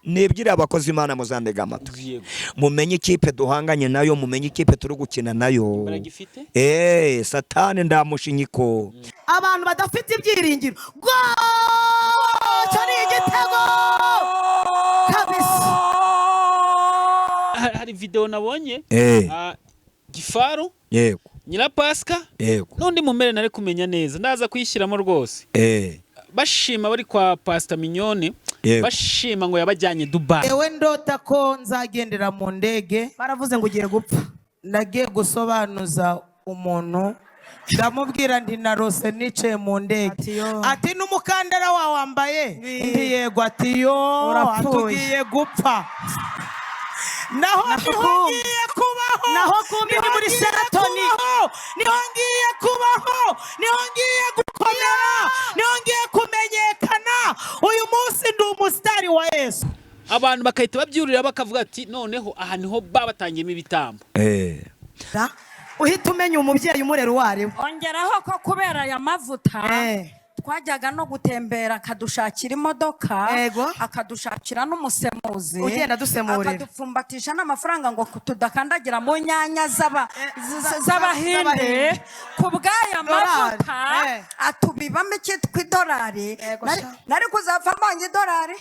nibyira abakozi Imana muzandega amatwi mumenye ikipe duhanganye nayo mumenye ikipe turi gukina nayo satani ndamushinyiko abantu badafite ibyiringiro cyari igitego kabisa. hari video nabonye Gifaru yego Nyira Pasika yego nundi mumere nari kumenya neza ndaza kuyishyiramo rwose bashima bari kwa Pastor Mignone bashima ngo yabajyanye Dubai. Ewe ndota ko nzagendera mu ndege baravuze ngo ugiye gupfa nagiye gusobanuza umuntu ndamubwira ndi narose nicaye mu ndege ati n'umukandara wawe wambaye ndi yego ati yo atugiye gupfa naho ngiye kubaho naho kumbi ni muri Sheraton niho ngiye kubaho niho ngiye gukomera niho ngiye kumenyekana uyu munsi ndi umusitari wa Yesu. Abantu bakahita babyurira bakavuga ati noneho aha niho babatangiyemo ibitambo. Uhita umenya umubyeyi umurera uwari we. Ongeraho ko kubera ya mavuta twajyaga no gutembera akadushakira imodoka akadushakira n'umusemuzi ugenda dusemurira akadupfumbatisha n'amafaranga ngo tudakandagira mu nyanya z'abahinde kubwaya mavuta atubibamo icyitwa idolari nari kuzava mbonye idolari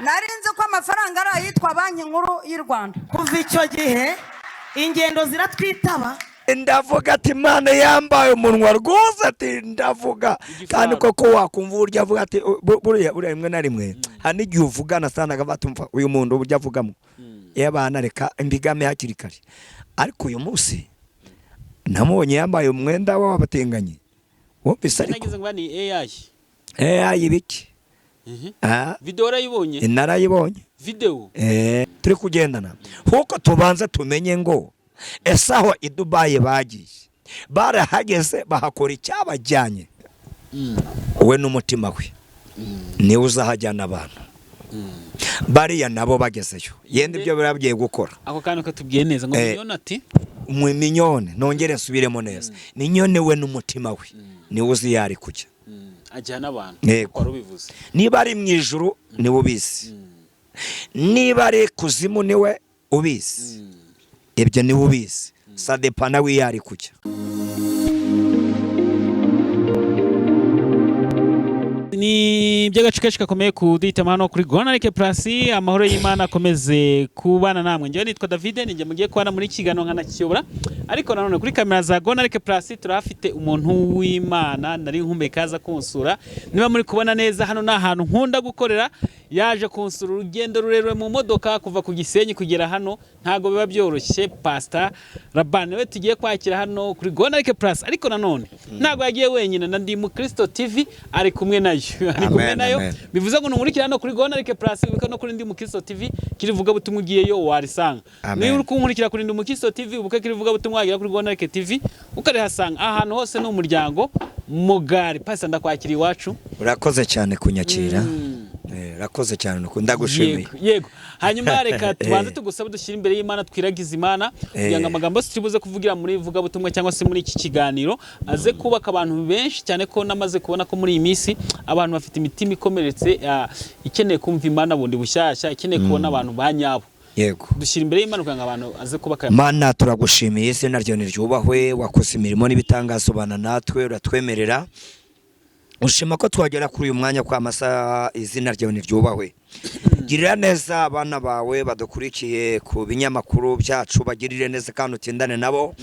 nari nzi ko amafaranga ari ayitwa banki nkuru y'u Rwanda. Kuva icyo gihe ingendo ziratwitaba ndavuga ati Imana yambaye umunwa rwose ati ndavuga kandi koko wakumva uburyo avuga ati buriya rimwe na rimwe hari igihe uvugana sanaga batumva uyu muntu uburyo avugamo y'abana reka imbigame hakiri kare ariko uyu munsi namubonye yambaye umwenda w'abatinganye wumvise ariko nagize ngo ni AI ibiki video urayibonye narayibonye video turi kugendana huko tubanza tumenye ngo esaho i Dubai bagiye barahageze bahakora icyabajyanye we n'umutima we ni uzahajyana abantu bariya nabo bagezeyo yenda ibyo biragiye gukora ako kantu katubwiye neza ngo Mignone ati Mignone nongere nsubiremo neza Mignone we n'umutima we ni uzi yari kujya ajyana abantu ko rubivuze niba ari mu ijuru ni ubizi niba ari kuzimu niwe ubizi ibyo ni ubizi sadepana we yari kujya ni by'agace gakomeye kudita hano kuri Gonarike Plus amahoro y'Imana akomeze kubana namwe njye nitwa David ninjye mugiye kubana muri kigano nkanakiyobora ariko nanone kuri kamera za Gonarike Plus turafite umuntu w'Imana nari nkumbekaza kunsura niba muri kubona neza hano na ahantu nkunda gukorera yaje kunsura urugendo rurerure mu modoka kuva ku Gisenyi kugera hano ntago biba byoroshye Pastor Rabane we tugiye kwakira hano kuri Gonarike Plus ariko nanone ntago yagiye wenyine na ndi mu Kristo TV ari kumwe nayo ari kumwe nayo bivuze ngo nungurikira hano kuri Gonarike Plus ubika no kuri ndi mu Kristo TV kirivuga butumwe ugiyeyo warisanga niba uri kunkurikira kuri ndi mu Kristo TV ubuke kirivuga butumwe wagira kuri Gonarike TV ukarihasanga ahantu hose no umuryango mugari Pastor ndakwakira iwacu urakoze cyane kunyakira rakoze cyane ndagushimiye yego hanyuma reka tubanze tugusaba dushyira imbere y'Imana twiragiza Imana kugira ngo amagambo tubuze kuvugira muri vuga butumwe cyangwa se muri iki kiganiro aze kubaka abantu benshi cyane ko namaze kubona ko muri iyi minsi abantu bafite imitima ikomeretse ikeneye kumva Imana bundi bushyashya ikeneye kubona abantu banyabo yego dushyira imbere y'Imana kugira ngo abantu aze kubaka Mana turagushimiye izina ryawe niryubahwe wakoze imirimo n'ibitangazo bana natwe uratwemerera ushima ko twagera kuri uyu mwanya kwa masa izina ryawe niryubahwe girira neza abana bawe badukurikiye ku binyamakuru byacu bagirire neza kandi utindane nabo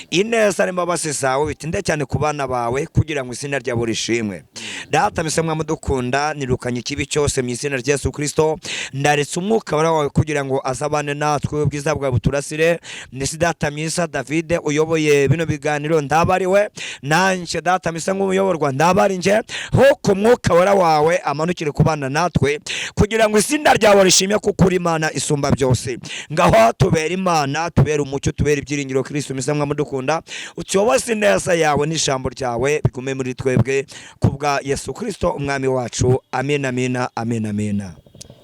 ineza n'imbabazi zawe bitinde cyane ku bana bawe kugira ngo izina ryawe rishimwe data misemwa mudukunda nirukanye ikibi cyose mu izina rya Yesu Kristo ndaretse umwuka wawe kugira ngo azabane natwe ubwiza bwawe buturasire nisi data misa David uyoboye bino biganiro ndabariwe nanje data misemwa umuyoborwa ndabarinje hoko mwuka wawe amanukire kubana natwe kugira ngo izina ryawe rishimye kuko uri Imana isumba byose ngaho tubera Imana tubera umucyo tubera ibyiringiro Kristo misemwa mudukunda utuyoboze neza yawe n'ijambo ryawe bigume muri twebwe kubwa Yesu Kristo umwami wacu amen amen amen amen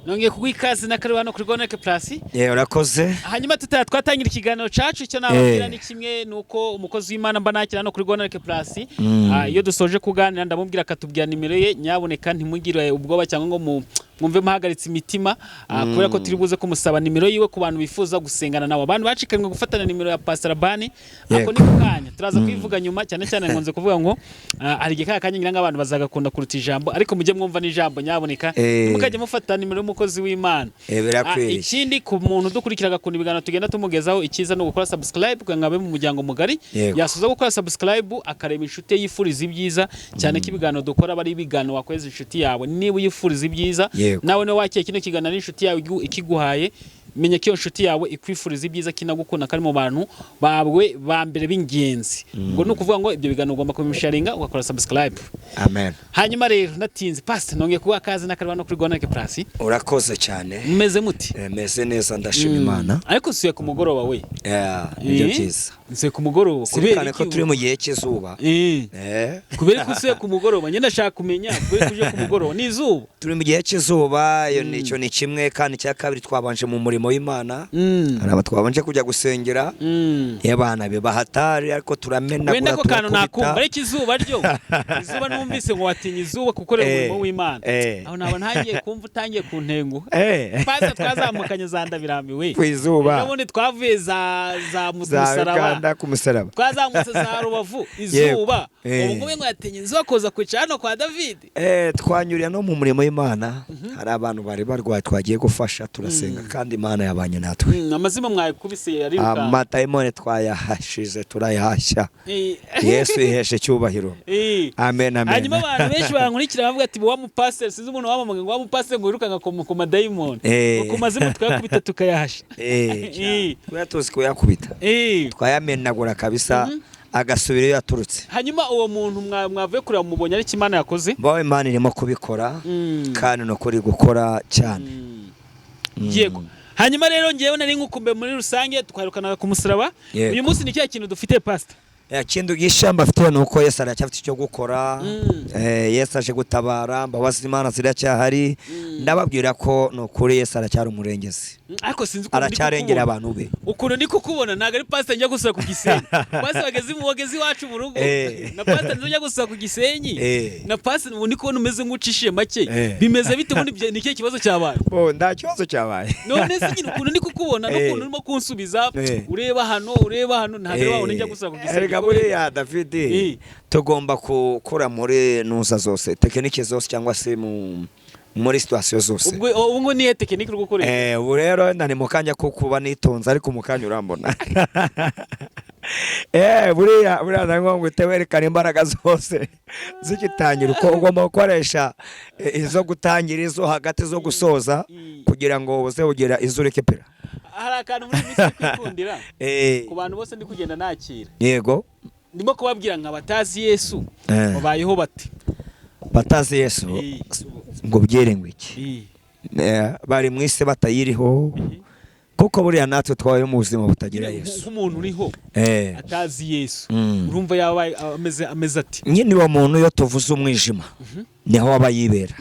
nongeye kugwikaze na kari hano kuri Gonarike Plus urakoze hanyuma twatangira ikiganiro cacu cyo nababwira ni kimwe nuko umukozi w'Imana mba nakira hano kuri Gonarike Plus iyo dusoje kuganira ndamubwira akatubwira nimero ye nyaboneka ntimugire ubwoba cyangwa ngo mwumve muhagaritse imitima kubera ko turi buze kumusaba nimero yiwe ku bantu bifuza gusengana nawe abantu bacikanwe gufatana nimero ya Pastor Labani ako ni kanya turaza kwivuga nyuma cyane cyane ngonze kuvuga ngo hari igihe kanya ngira abantu bazagakunda kuruta ijambo ariko mujye mwumva n'ijambo nyaboneka mukajya mufatana nimero y'umukozi w'Imana ikindi ku muntu dukurikiraga ku ibiganiro tugenda tumugezaho ikiza no gukora subscribe kugangabe mu muryango mugari yasoza gukora subscribe akareba inshuti yifuriza ibyiza cyane ko ibiganiro dukora bari ibiganiro wakweza inshuti yawe niba uyifuriza ibyiza nawe no wakiye kino kiganiro n'inshuti yawe ikiguhaye menya ko iyo nshuti yawe ikwifuriza ibyiza kinagukunda kari mu bantu bawe ba mbere b'ingenzi ngo nukuvuga ngo ibyo biganiro ugomba kubimisharinga ugakora subscribe. Amen. Hanyuma rero natinze pastor nongeye kuba kazi nakarwa no kuri Gonarike Plus. Urakoze cyane. Meze muti? Meze neza ndashima Imana. Ariko suye ku mugoroba we. Ibyo byiza. Nse ku mugoroba kubera ko turi mu gihe cy'izuba. Kubera ko suye ku mugoroba nyine ndashaka kumenya kubera kuje ku mugoroba ni izuba. Turi mu gihe cy'izuba iyo nicyo ni kimwe kandi cya kabiri twabanje mu murimo w'Imana. Araba twabanje kujya gusengera. Y'abana be bahatari ariko turamena kuri wenda ko kantu nakumva ariko izuba ryo. Izuba numvise ngo watinye izuba kukorera umurimo w'Imana. Aho nabo ntangiye kumva utangiye ku ntengo. Pasa twazamukanye zanda birambiwe. Ku izuba. Nabone twavuye za musaraba. Ku musaraba. Twazamutse za Rubavu izuba. Ubu ngube ngo yatinye izuba koza kwicara hano kwa David. Twanyuriye no mu murimo w'Imana. Hari abantu bari barwaye twagiye gufasha turasenga kandi Imana yabanye natwe. Amazima mwaye kubise ari ruka. Amatayimone twayahashize turayahashya. Yesu yiheshe cyubahiro. Amen amen. Hanyuma abantu benshi bankurikira bavuga ati wa mu pastor sinzi umuntu wamamaga ngo wa mu pastor ngo yirukanga ku madayimoni. Ku mazima twakubita tukayahasha. Twatuzi kuyakubita. Twayamenagura kabisa. Agasubira iyo yaturutse. Hanyuma uwo muntu mwavuye kureba mubonye ari Imana yakoze? Bawe Imana irimo kubikora kandi no kuri gukora cyane. Yego. Hanyuma rero ngewe nari ngukumbe muri rusange twarukana ku musaraba. Uyu munsi ni cya kintu dufite pastor. Kindu gishamba afite nuko Yesu aracyafite icyo gukora. Yesu aje gutabara mbabazi Imana ziracyahari. Ndababwira ko no kuri Yesu aracyari umurengezi. Ariko sinzi ko aracyarengera abantu be. Ukuntu ndiko kubona naga ari pastor njya gusura ku Gisenyi. Pastor bageze mu wagezi wacu mu rugo. Na pastor njya gusura ku Gisenyi. Na pastor ubu ndiko numeze ngucishije make. Bimeze bite muri ni cyo kibazo cyabaye? Nda kibazo cyabaye. None se nyine ukuntu ndiko kubona no kuntu urimo kunsubiza ureba hano ntago waho njya gusura ku Gisenyi. Buriya David tugomba gukora muri nuza zose tekinike zose cyangwa se muri situation zose. Ubwo ni tekinike uri gukoresha? Ubu rero ndani mu kanya ko kuba nitonze ariko mu kanya urambona. Buriya nango ngo tewerekana imbaraga zose zigitangira uko ugomba gukoresha izo gutangira izo hagati zo gusoza kugira ngo uze ugera izureke pera. Hari akantu muri misi kwikundira ku bantu bose ndi kugenda nakira. Yego. Ndimo kubabwira nka batazi Yesu babayeho bati. Batazi Yesu ngo byerengwe iki? Bari mwise batayiriho. Kuko buriya natwe twabaye mu buzima butagira Yesu. Nk'umuntu uriho atazi Yesu. Urumva yabaye ameze ati. Nyine wa muntu yo tuvuze umwijima. Niho wabayibera.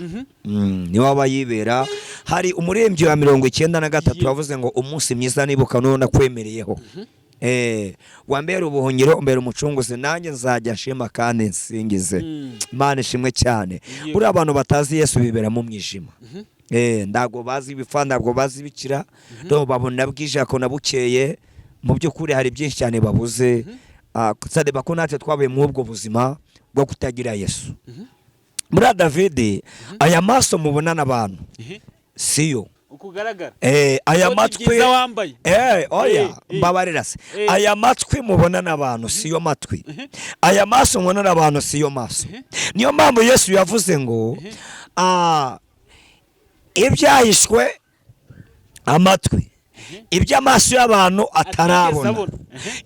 Niho wabayibera. Hari umurembyi wa 93 wavuze ngo umunsi mwiza nibuka none nakwemereyeho. Wambere ubuhungiro mbere umucunguzi nanjye nzajya nshima kandi nsingize. Imana ishimwe cyane. Buri abantu batazi Yesu bibera mu mwijima. Ndago bazi ibifana ndago bazi bikira no babona bwije akona bukeye mu byukuri hari byinshi cyane babuze. Sade bakonate twabaye mu ubwo buzima bwo kutagira Yesu. Muri David aya maso mubonana abantu siyo ukugaragara aya matwi oya mbabarira se aya matwi mubonana abantu siyo matwi aya maso mubonana abantu siyo maso. Niyo mpamvu Yesu yavuze ngo ibyahishwe amatwi iby'amaso y'abantu atarabona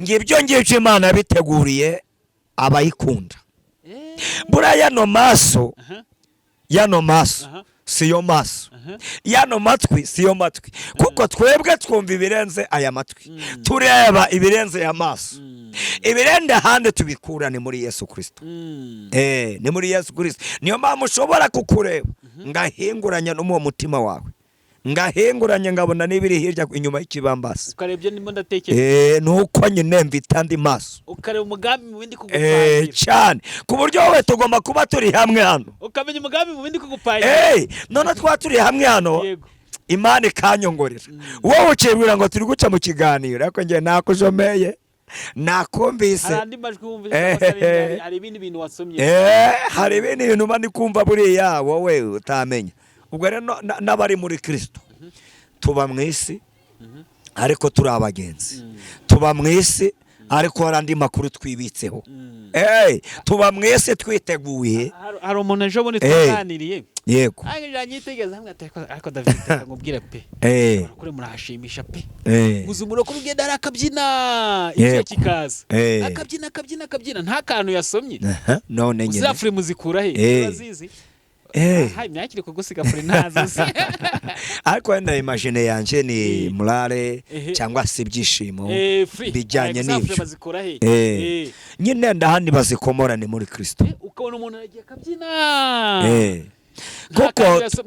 ngibyo ngibyo Imana biteguriye abayikunda. Buriya yano maso siyo maso yano matwi siyo matwi kuko twebwe twumva ibirenze aya matwi tureba ibirenze ya maso ibirende hande tubikura ni muri Yesu Kristo. Ni muri Yesu Kristo. Niyo mpamvu ushobora kukureba ngahinguranya no mu mutima wawe ngahenguranye ngabona n'ibiri hirya inyuma y'ikibambasi ukarebye ndimo ndatekereza nuko nyine mfite andi maso ukareba umugambi mu bindi kugupangira cyane ku buryo wowe tugomba kuba turi hamwe hano ukamenya umugambi mu bindi kugupangira none twa turi hamwe hano yego Imana ikanyongorera wowe ucibwira ngo turi guca mu kiganiro ariko njye nakujomeye nakumvise hari andi majwi wumvise hari ibindi bintu wasomye hari ibindi bintu mba ndi kumva buriya wowe utamenya ubwo rero n'abari muri Kristo tuba mu isi ariko turi abagenzi tuba mu isi ariko hari andi makuru twibitseho tuba mu isi twiteguye hari umuntu ejo bundi twaganiriye yego anyitegereza hamwe ariko David ngubwira pe kuri murahashimisha pe guzumuro kuri ugenda arakabyina icyo kikaza akabyina nta kantu yasomye none nyine uzafure muzikura he urazizi myakiri kugusiga fure ntazo ariko wenda imagine yanje ni murare cyangwa se ibyishimo bijyanye n'ibyo nyine ndahandi bazikomora ni muri Kristo ukabona umuntu aragiye akabyina kuko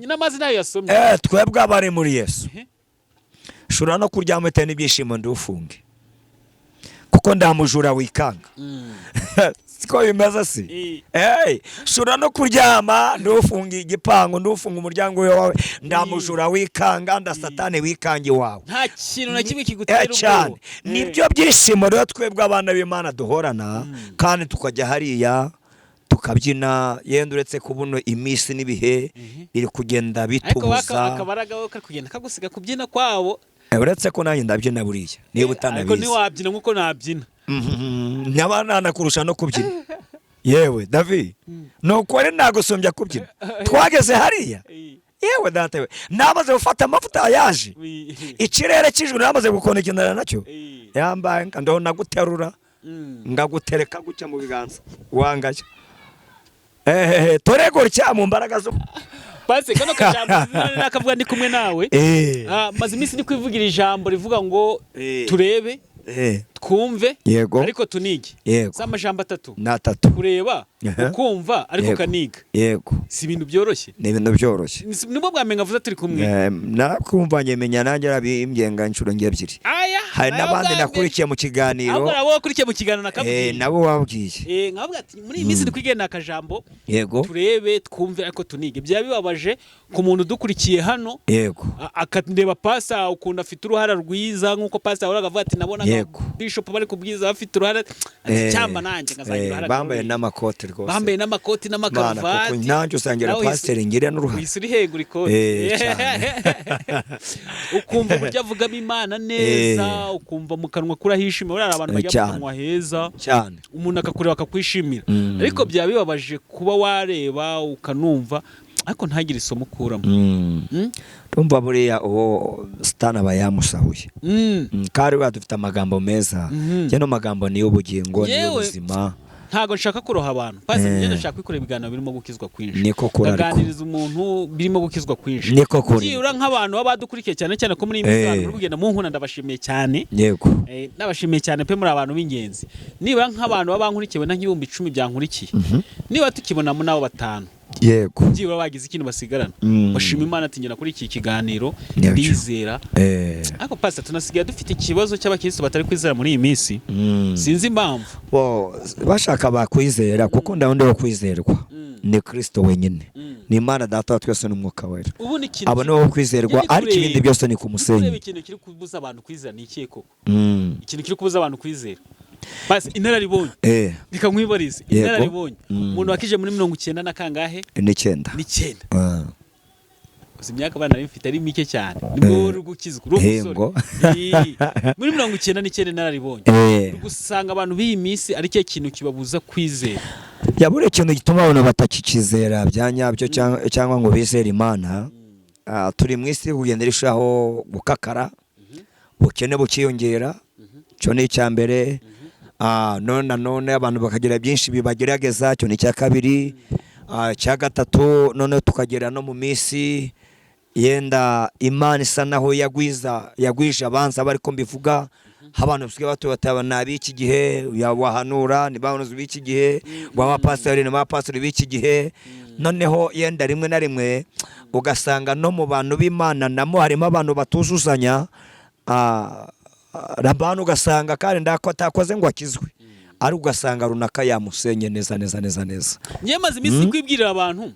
n'amazina yayo yasomye twebwe abari muri Yesu shura no kuryama ite n'ibyishimo ndufunge kuko ndamujura wikanga siko bimeze si shura no kuryama ndufunga igipangu ndufunga umuryango wawe ndamujura wikanga nda satani wikangi wawe nta kintu na kimwe kigutera cyane nibyo byishimo rero twebwe abana b'Imana duhorana kandi tukajya hariya tukabyina yenda uretse kubuno imisi n'ibihe biri kugenda bitubuza akabaraga wowe kugenda kagusiga kubyina kwabo uretse ko nanjye ndabyina buriya niba utanabizi ariko niwabyina nkuko nabyina n'abana kurusha no kubyina yewe David nuko ari nagusumbya kubyina twageze hariya yewe datewe namaze gufata amavuta yaje ikirere cy'ijuru namaze gukonekana nacyo yambaye ndoho naguterura ngagutereka gucya mu biganza wangaje toregora cya mu mbaraga zo base kano kajambo nakavuga ndi kumwe nawe maze iminsi ndi kwivugira ijambo rivuga ngo turebe twumve ariko tunige si amajambo atatu kureba ukumva ariko kaniga si ibintu byoroshye ni ibintu byoroshye nibwo bwa menga vuza turi kumwe narakumva nyemenya nanjye arabimbyenga inshuro ebyiri hari n'abandi nakurikiye mu kiganiro ahubwo nabo wakurikiye mu kiganiro nakabwiye nabo wabwiye nkavuga ati muri iyi minsi ndi kwigana akajambo yego turebe twumve ariko tunige byaba bibabaje ku muntu dukurikiye hano yego akandeba pasa ukunda afite uruhara rwiza nkuko pasa yahoraga avuga ati nabona bishop bari kubwiza bafite uruhara cyamba nanjye ngazagira uruhara bambaye n'amakoti rwose bambaye n'amakoti n'amakaruvati nanjye usangira pastor ngira n'uruhara wisuri hegura ikoti ukumva uburyo avugamo Imana neza ukumva mu kanwa kurahishimira urara abantu bajya mu kanwa heza cyane umuntu akakureba akakwishimira ariko byaba bibabaje kuba wareba ukanumva ariko ntagire isomo ukuramo tumva buriya uwo Satani aba yamusahuye kandi we dufite amagambo meza cyane amagambo niyo ubugingo niyo ubuzima ntago nshaka kuroha abantu pase ngenda nshaka kwikorera ibiganiro birimo gukizwa kwinshi niko kuri aganiriza umuntu birimo gukizwa kwinshi niko kuri ura nk'abantu babadukurikiye cyane cyane ko muri imizano muri kugenda mu nkuna ndabashimiye cyane yego nabashimiye cyane pe muri abantu b'ingenzi niba nk'abantu babankurikiwe na nk'ibihumbi 10 byankurikiye niba tukibonamo nabo batanu yego ngiye bagize ikintu basigarana bashima Imana ati ngena kuri iki kiganiro ndizera ariko pasta tunasigaye dufite ikibazo cy'abakristo batari kwizera muri iyi minsi sinzi impamvu bashaka bakwizera kuko ndabonde wo kwizerwa ni Kristo wenyine ni Imana data wa twese n'umwuka wera abo ni wo kwizerwa ariko ibindi byose ni ku musenyi ikintu kiri kubuza abantu kwizera ni iki koko ikintu kiri kubuza abantu kwizera basi inararibonye reka nkwibarize inararibonye umuntu wakije muri 90 na kangahe ni 9 uzi imyaka bana mfite ari mike cyane nibwo rugukizwa rumusore muri 99 nararibonye gusanga abantu b'iyi minsi ari cyo kintu kibabuza kwizera yabure ikintu gituma abantu batakikizera byanyabyo cyangwa ngo bizere Imana turi mu isi kugendera ishaho gukakara bukene bukiyongera cyo ni icyambere none abantu bakagira byinshi bibagerageza cyo ni cya kabiri cya gatatu none tukagera no mu minsi yenda Imana isa naho yagwije abanza bari ko mbivuga abantu basigaye bato batabana b'iki gihe wahanura ni bahanuzi b'iki gihe w'abapasiteri n'abapasiteri b'iki gihe noneho yenda rimwe na rimwe ugasanga no mu bantu b'Imana namo harimo abantu batuzuzanya abantu ugasanga kandi ndako atakoze ngo akizwe ari ugasanga runaka yamusenye neza. Ngiye maze iminsi kwibwirira abantu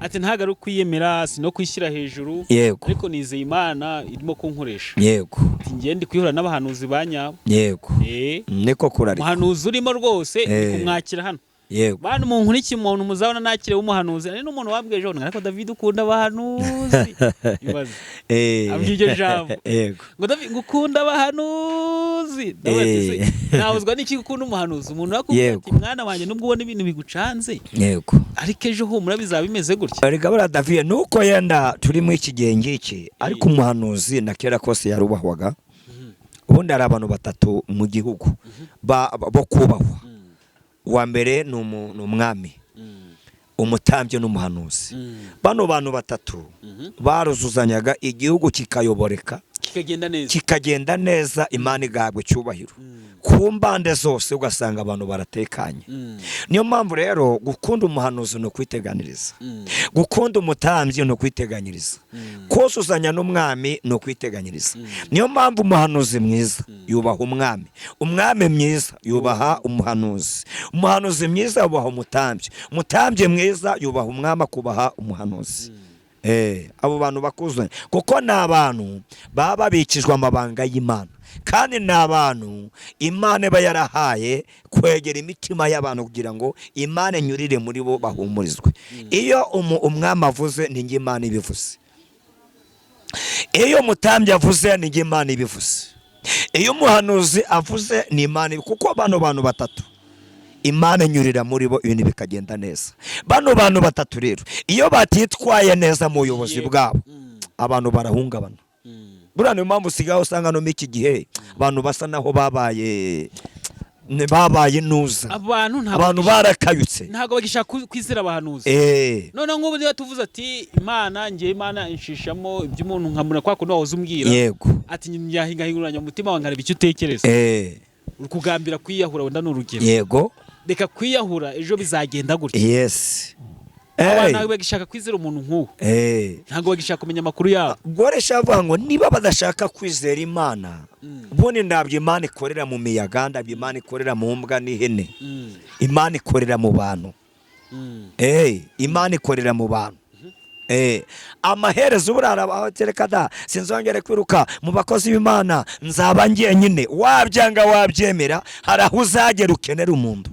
ati ntaga kwiyemera sino kwishyira hejuru ariko nizeye Imana irimo kunkoresha yego ngiye ndi kwihura n'abahanuzi banyabo yego niko kurari umuhanuzi urimo rwose kumwakira hano yego bantu mu nkuri kimuntu muzabona nakire w'umuhanuzi ari n'umuntu wabwiye ejo ariko David ukunda abahanuzi ibaze abwije jambo yego ngo David ngukunda abahanuzi ndabati nawuzwa n'iki gukunda umuhanuzi umuntu yakubwira ati mwana wanjye nubwo ubona ibintu bigucanze yego ariko ejo humura bizaba bimeze gutya ariko bara David nuko yenda turi mu iki gihe ngiki ariko umuhanuzi na kera kose yarubahwaga ubundi ari abantu batatu mu gihugu bo kubahwa wa mbere ni umwami umutambyi n'umuhanuzi bano bantu batatu baruzuzanyaga igihugu kikayoboreka kikagenda neza Imana igabwe cyubahiro ku mbande zose ugasanga abantu baratekanye niyo mpamvu rero gukunda umuhanuzi no kwiteganiriza gukunda umutambyi no kwiteganiriza kuzuzanya n'umwami no kwiteganiriza niyo mpamvu umuhanuzi mwiza yubaha umwami mwiza yubaha umuhanuzi mwiza yubaha umutambyi mwiza yubaha umwami akubaha umuhanuzi abo bantu bakuzanye kuko ni abantu baba babikijwe amabanga y'Imana kandi ni abantu Imana iba yarahaye kwegera imitima y'abantu kugira ngo Imana inyurire muri bo bahumurizwe iyo umwami avuze ni njye Imana ibivuze iyo umutambyi avuze ni njye Imana ibivuze iyo umuhanuzi avuze ni Imana kuko bano bantu batatu Imana inyurira muri bo ibintu bikagenda neza bano bantu batatu rero iyo batitwaye neza mu buyobozi bwabo abantu barahungabana buriya niyo mpamvu usigaye usanga no iki gihe abantu basa naho babaye nuza abantu barakayutse ntago bagishaka kwizera abahanuzi none nk'ubu niba tuvuze ati Imana inshishamo iby'umuntu nkamura kwa kuno wahoze umbwira yego ati nyahingahinguranya umutima wa nkareba icyo utekereza ukugambira kwiyahura wenda n'urugero yego reka kwiyahura ejo bizagenda gutya yes abantu bagishaka kwizera umuntu nk'uwo ntago bagishaka kumenya amakuru yabo goresha avuga ngo niba badashaka kwizera Imana ubundi ndabyo Imana ikorera mu miyaga ndabyo Imana ikorera mu mbwa n'ihene Imana ikorera mu bantu Imana ikorera mu bantu amaherezo burara tereka da sinzongere kwiruka mu bakozi b'Imana nzaba ngiye nyine wabyanga wabyemera haraho uzagera ukenera umuntu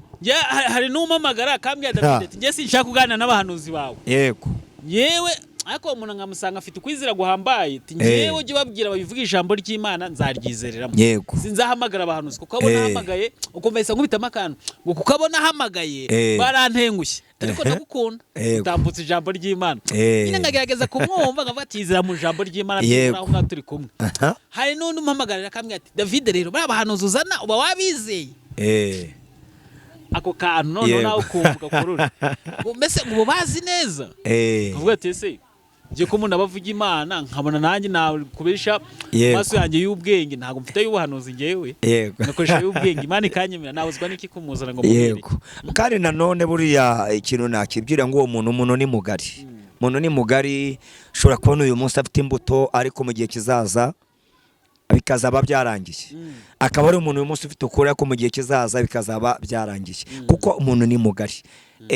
hari n'umamagara akambwira David ngiye sinshaka kuganira n'abahanuzi bawe yego yewe ariko umuntu nkamusanga afite ukwizera guhambaye ngewe ujye babwira babivuga ijambo ry'Imana nzaryizereramo yego sinzahamagara abahanuzi kuko abona ahamagaye ukumvise nkubitamo akantu ngo kuko abona ahamagaye barantengushye ariko ndagukunda utambutse ijambo ry'Imana nyine ngagerageza kumwumva nkavuga ati yizera mu ijambo ry'Imana aho ngaho turi kumwe hari n'undi umuhamagarira akambwira ati David rero bariya bahanuzi uzana uba wabizeye ako kantu noneho nawe ukumva ugakurura mbese ngo bazi neza uvuga ati ese ngiye ko umuntu abavuga Imana nkabona nanjye nawe kubesha amaso yanjye y'ubwenge ntabwo mfite y'ubuhanuzi ngewe nakoresha y'ubwenge Imana ikanyemera nawuzwa n'iki kumuzana ngo mubwire kandi nanone buriya ikintu nakibwira ngo uwo muntu ni mugari umuntu ni mugari ushobora kubona uyu munsi afite imbuto ariko mu gihe kizaza bikazaba byarangiye akaba ari umuntu uyu munsi ufite ukuri ariko mu gihe kizaza bikazaba byarangiye kuko umuntu ni mugari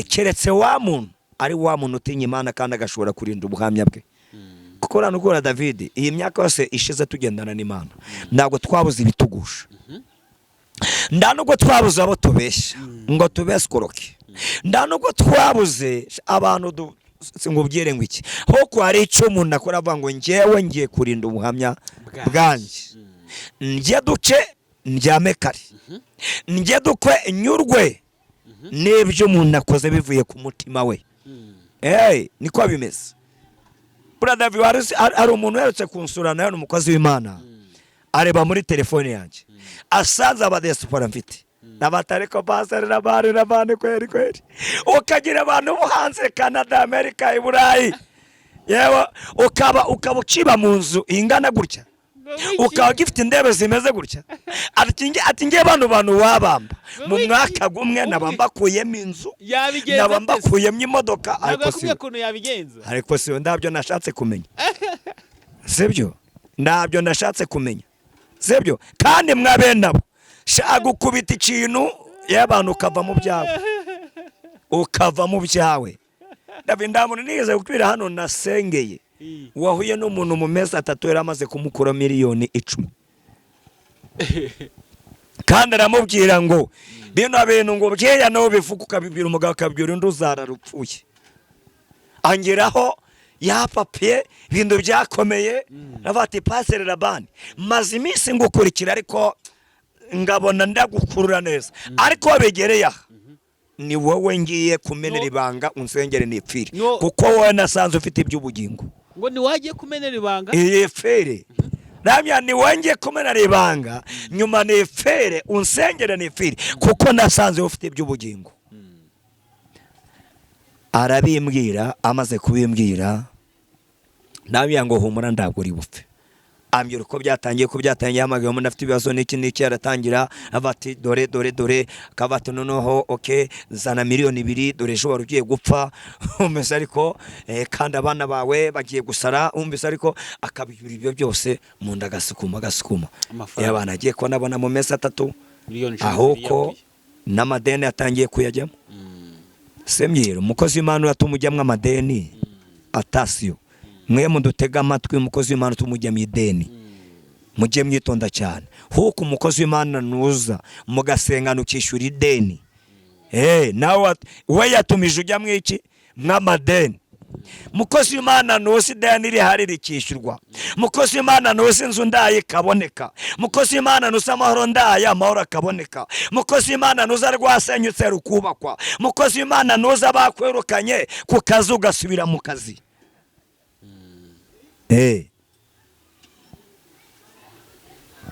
keretse wa muntu ari wa muntu utinya Imana kandi agashobora kurinda ubuhamya bwe kuko ranugura David iyi myaka yose ishize tugendana n'Imana ntabwo twabuze ibitugusha ndanubwo twabuze abo tubesha ngo tubeskoroke ndanubwo twabuze abantu singubyere ngo iki hoko hari icyo umuntu akora avuga ngo ngewe ngiye kurinda ubuhamya bwanjye njye duce ndyame kare njye dukwe nyurwe n'ibyo umuntu akoze bivuye ku mutima we niko bimeze brother hari umuntu uherutse kunsura nayo n'umukozi w'Imana areba muri telefone yanjye asanze abadesipora mfite n'abatariko passer n'abandi kweri ukagira abantu bo hanze Canada America Iburayi yewe ukaba uciba mu nzu ingana gutya ukaba gifite indebe zimeze gutya ati ngiye bantu wabamba mu mwaka gumwe nabambakuyemo inzu nabambakuyemo imodoka ariko si ndabyo nashatse kumenya sibyo ndabyo nashatse kumenya sibyo kandi mwabenabo shagukubita ikintu y'abantu ukava mu byawe ndamuntu nigeze gukwira hano nasengeye wahuye n'umuntu mu mezi 3 yari amaze kumukura miliyoni 10 kandi aramubwira ngo bino bintu ngo byeya no bifuka ukabibwira umugabo akabwira undi uzararupfuye angeraho yapapye ibintu byakomeye nabati passer Labani maze iminsi ngukurikira ariko ngabona ndagukurura neza ariko begereye aha ni wowe ngiye kumenera ibanga unsengere nipfire kuko wowe nasanze ufite iby'ubugingo ngo ni wagiye kumenera ibanga fere namya ni wangiye kumenera ibanga nyuma nipfire unsengere nipfire kuko nasanze ufite iby'ubugingo arabimbwira amaze kubimbwira namya ngo humura ndabwo uri bupfe ambira uko byatangiye hamagaye umuntu afite ibibazo n'iki yaratangira abati dore akabati noneho okay zana miliyoni 2 dore ejo warugiye gupfa umeze ariko kandi abana bawe bagiye gusara umbise ariko akabibira ibyo byose mu ndagasukuma y'abana agiye ko nabona mu mesa 3 miliyoni ahoko n'amadeni atangiye kuyajyamo semyero umukozi w'Imana yatumujyamwe amadeni atasiyo mwe mudutega amatwi umukozi w'Imana tumujya mu ideni mujye mwitonda cyane huko umukozi w'Imana nuza mugasengana ukishyura ideni nawe we yatumije ujya mwiki mwamadeni mukozi w'Imana nusi ideni rihari rikishyurwa mukozi w'Imana nusi inzu ndaye kaboneka mukozi w'Imana nusa amahoro ndaye amahoro akaboneka mukozi w'Imana nuza rwasenyutse rukubakwa mukozi w'Imana nuza bakwirukanye ku kazi ugasubira mu kazi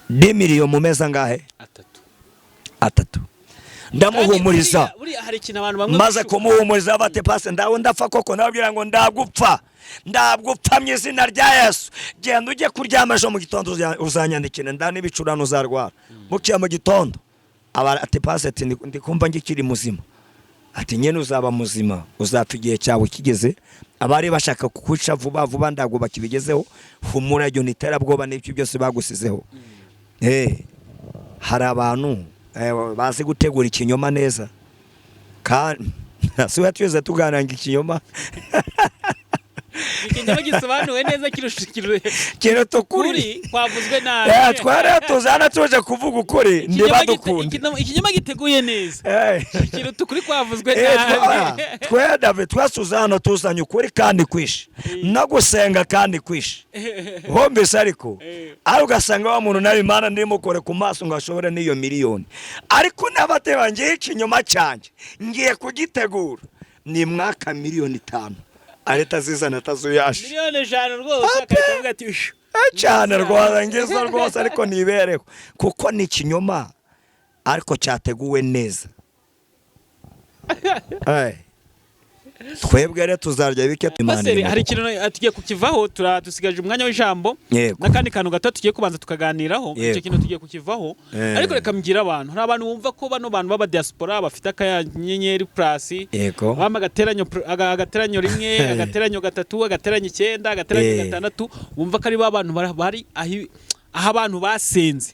Demiriyo mu meza ngahe 3 ndamuhumuriza maze kumuhumuriza bate pase ndawo ndapfa koko nabwira ngo ndagupfa mu izina rya Yesu genda ujye kuryama ejo mu gitondo uzanyandikira ndani bicurano uzarwara mukiya mu gitondo ati pase ati ndikumva ngikiri muzima ati nyene uzaba muzima uzapfa igihe cyawe kigeze abari bashaka kukwica vuba ndago bakibigezeho humura ryo niterabwoba n'ibyo byose bagusizeho hari abantu bazi gutegura ikinyoma neza kandi siwe tuze tugananga ikinyoma ikinyoma gisobanuwe neza kiro tukuri kwavuzwe nabi twara tuzana tuje kuvuga ukuri ndiba dukunda ikinyoma giteguye neza kiro tukuri kwavuzwe nabi David twasuzana tuzanye ukuri kandi kwishe no gusenga kandi kwishe hombese ariko ugasanga wa muntu nabi Imana ndimukore ku maso ngo ashobore n'iyo miliyoni ariko nabate bangiye ikinyoma cyanjye ngiye kugitegura ni mwaka miliyoni 5 areta zizana tazuyashe miliyoni 5 rwose akavuga ati cyane rwose rwose ariko nibereho kuko ni ikinyoma ariko cyateguwe neza twebwe rero tuzarya bike Paseri hari ikintu atugiye kukivaho dusigaje umwanya w'ijambo nakandi kantu gato tugiye kubanza tukaganiraho icyo kintu tugiye kukivaho ariko reka mbwira abantu hari abantu bumva ko bano bantu baba diaspora bafite akanyenyeri plus bama agateranyo 1 agateranyo 3 agateranyo 9 agateranyo 6 bumva ko ari abantu bari aha abantu basenze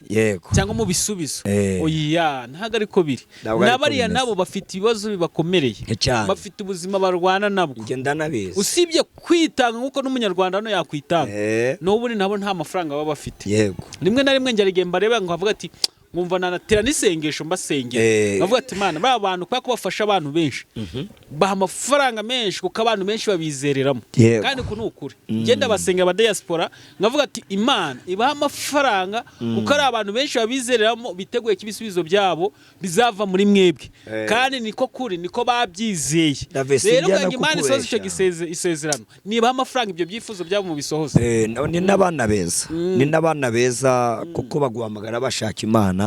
cyangwa mu bisubizo oya ntago ariko biri nabariya nabo bafite ibibazo bibakomereye bafite ubuzima barwana nabwo usibye kwitanga nkuko n'umunyarwanda no yakwitanga n'uburi nabo nta mafaranga baba bafite rimwe na rimwe ngerigemba reba ngo avuga ati ngumva nanatera nisengesho mbasengera bavuga ati Imana ba bantu kwa kubafasha abantu benshi baha amafaranga menshi kuko abantu benshi babizereramo kandi ku nukuri ngenda basengera ba diaspora ngavuga ati Imana ibaha amafaranga kuko ari abantu benshi babizereramo biteguye kibisubizo byabo bizava muri mwebwe kandi niko kuri niko babyizeye rero ngo Imana isoze icyo isezerano nibaha amafaranga ibyo byifuzo byabo mu bisohoze ni n'abana beza kuko baguhamagara bashaka Imana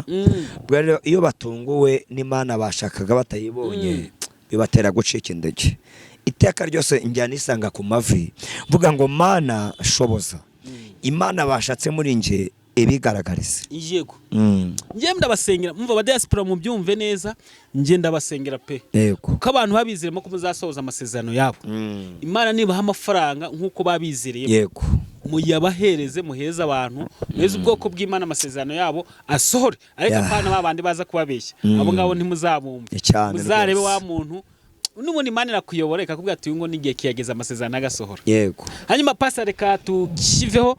iyo batunguwe n'Imana bashakaga batayibonye bibatera gucika indege iteka ryose njyana isanga ku mavi mvuga ngo Mana shoboza Imana bashatse muri nje ibigaragarize. yego njye ndabasengera mumva abadiaspora mu byumve neza, njye ndabasengera pe, yego kuko abantu babizeremo ko muzasohoza amasezerano yabo. Imana nibaha amafaranga nk'uko babizereye, yego muyabahereze, muheze abantu, muheze ubwoko bw'Imana amasezerano yabo asohore, ariko apana babandi baza kubabeshya, abo ngabo ntimuzabumve. Muzarebe wa muntu n'ubundi Imana irakuyobora ikakubwira ati ngo n'igihe kiyageza amasezerano agasohora. Yego. Hanyuma pastor reka tukiveho,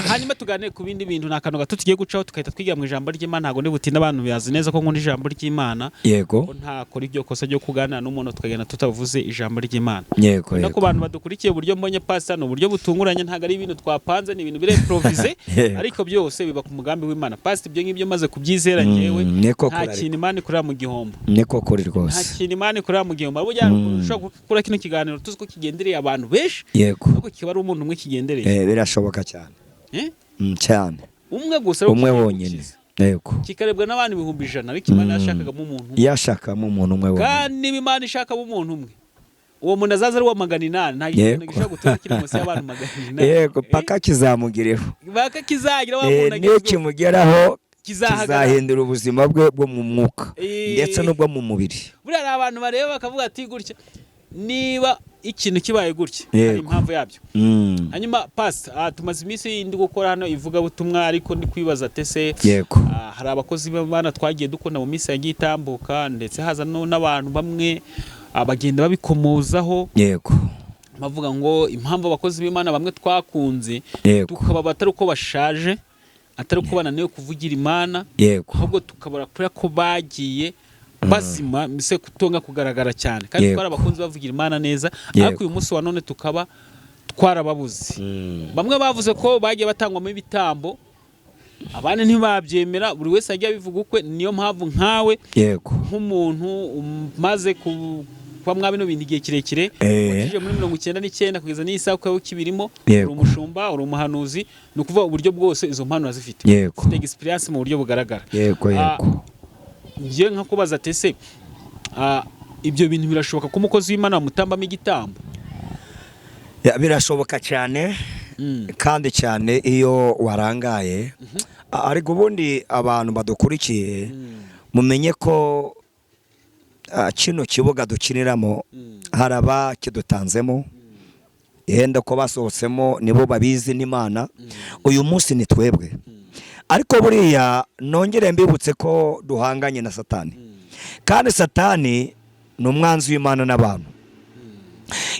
hanyuma tugane ku bindi bintu n'akantu gato tugiye gucaho tukahita twigira mu ijambo ry'Imana. Ntago ndibutinda abantu biyazi neza ko nkunda ijambo ry'Imana. Yego. Ko nta kora ibyo kosa ryo kuganira n'umuntu tukagenda tutavuze ijambo ry'Imana. Yego. Ndako abantu badukurikiye uburyo mbonye pastor no buryo butunguranye, ntago ari ibintu twapanze, ni ibintu bire-improvise ariko byose biba ku mugambi w'Imana. Pastor ibyo ngibyo maze kubyizera nyewe, nta kintu Imana ikorera mu gihombo. Niko kuri rwose. Nta kintu Imana ikorera mu gihombo. Burya ushobora gukora kino kiganiro tuzi ko kigendereye abantu benshi. Yego. Nuko kiba ari umuntu umwe kigendereye. Birashoboka cyane. Cyane. Umwe gusa umwe wonyine. Yego. Kikarebwa n'abantu 100,000 ariko Imana yashakagamo umuntu umwe. Yashakamo umuntu umwe wonyine. Kandi Imana ishakamo umuntu umwe. Uwo muntu azaza ari wa 800, nta kintu gishobora gutuma kiri munsi y'abantu 800. Yego, paka kizamugireho. Paka kizagira wa muntu niyo kimugeraho kizahindura ubuzima bwe bwo mu mwuka ndetse n'ubwo mu mubiri. Buriya abantu bareba bakavuga ati gutya, niba ikintu kibaye gutya hari impamvu yabyo. Hanyuma pastor tumaze iminsi yindi gukora hano ivuga butumwa, ariko ndi kwibaza tese hari abakozi b'Imana twagiye dukunda mu minsi yagiye itambuka, ndetse haza n'abantu bamwe abagenda babikomozaho. Yego. Bavuga ngo impamvu abakozi b'Imana bamwe twakunze tukaba batari uko bashaje, atari uko bananiwe kuvugira Imana, ahubwo tukabura kuri ko bagiye bazima mise kutonga kugaragara cyane, kandi twara abakunzi bavugira Imana neza, ariko uyu munsi wa none tukaba twarababuze. Bamwe bavuze ko bagiye batangwamo ibitambo, abandi ntibabyemera, buri wese ajya bivuga ukwe. Niyo mpamvu nkawe nk'umuntu umaze kuba mwabino bintu igihe kirekire, wakije muri 99 kugeza n'isaha ko kibirimo, uri umushumba, uri umuhanuzi, no kuva uburyo bwose izo mpano azifite. Ufite experience mu buryo bugaragara. Ngiye nka kubaza tese ibyo bintu birashoboka ko umukozi w'Imana mutambamo igitambo? Birashoboka cyane, kandi cyane iyo warangaye. Ariko ubundi abantu badukurikiye mumenye ko kino kibuga dukiniramo hari abakidutanzemo, yenda ko basohotsemo nibo babizi n'Imana. Uyu munsi ni twebwe, ariko buriya nongere mbibutse ko duhanganye na Satani, kandi Satani ni umwanzi w'Imana n'abantu.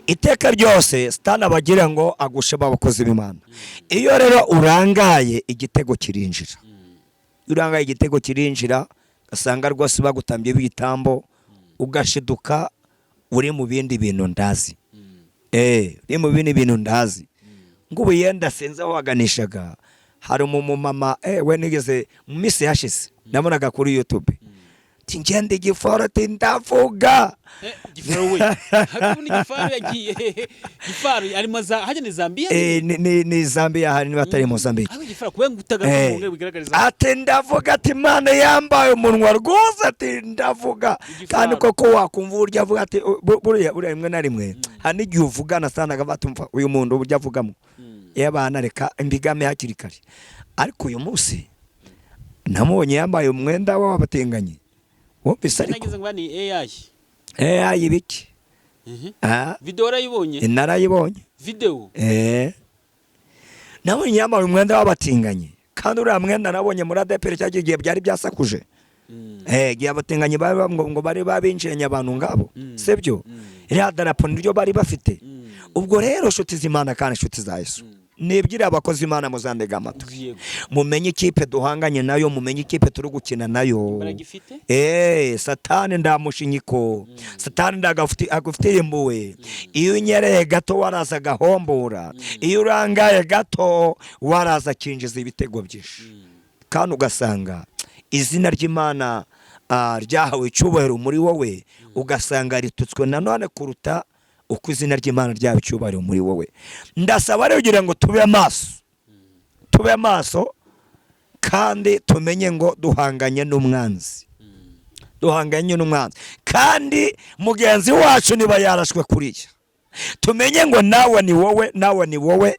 Iteka ryose Satani abagira ngo agushe abakozi b'Imana. Iyo rero urangaye igitego kirinjira, urangaye igitego kirinjira, gasanga rwose bagutambye bitambo, ugashiduka uri mu bindi bintu ndazi. Uri mu bindi bintu ndazi. Ngubu yenda senza waganishaga, hari umumama we nigeze mu minsi yashize nabonaga kuri YouTube, ngende Gifaro ndavuga. Gifaro we hakundi Gifaro yagiye Gifaro ari maza haje ni Zambia. Ni Zambia, hari batari Mozambique. Gifaro kubenga utaga mu bigaragariza ati ndavuga ati Imana yambaye umunwa rwose, ati ndavuga. Kandi koko wakumva urya avuga ati buriya rimwe na rimwe hani gihe uvugana sana gabatumva uyu muntu urya avugamo yabana reka imbigame hakiri kare. Ariko uyu munsi namubonye yambaye umwenda w'abatinganye. Wumvise ariko nagize ngo ni AI ibiki. Video urayibonye? Narayibonye video. Nabonye yambaye umwenda w'abatinganye, kandi uriya mwenda nabonye muri ADPR cyagiye byari byasakuje. Giye abatinganye ngo bari babinjiranye abantu ngabo, sebyo iriya darapo niryo bari bafite. Ubwo rero nshuti z'Imana kandi nshuti za Yesu, nibyira abakozi Imana muzandega amatwi, mumenye ikipe duhanganye nayo, mumenye ikipe turi gukina nayo. Satani ndamushinyiko, Satani ndagufitiye imbuwe. Iyo unyereye gato waraza gahombora, iyo urangaye gato waraza kinjiza ibitego byinshi, kandi ugasanga izina ry'Imana ryahawe icyubahiro muri wowe, ugasanga ritutswe nanone kuruta uko izina ry'Imana ryawe icyubahiro muri wowe. Ndasaba rero kugira ngo tube maso kandi tumenye ngo duhanganye n'umwanzi, kandi mugenzi wacu niba yarashwe kuriya, tumenye ngo nawe ni wowe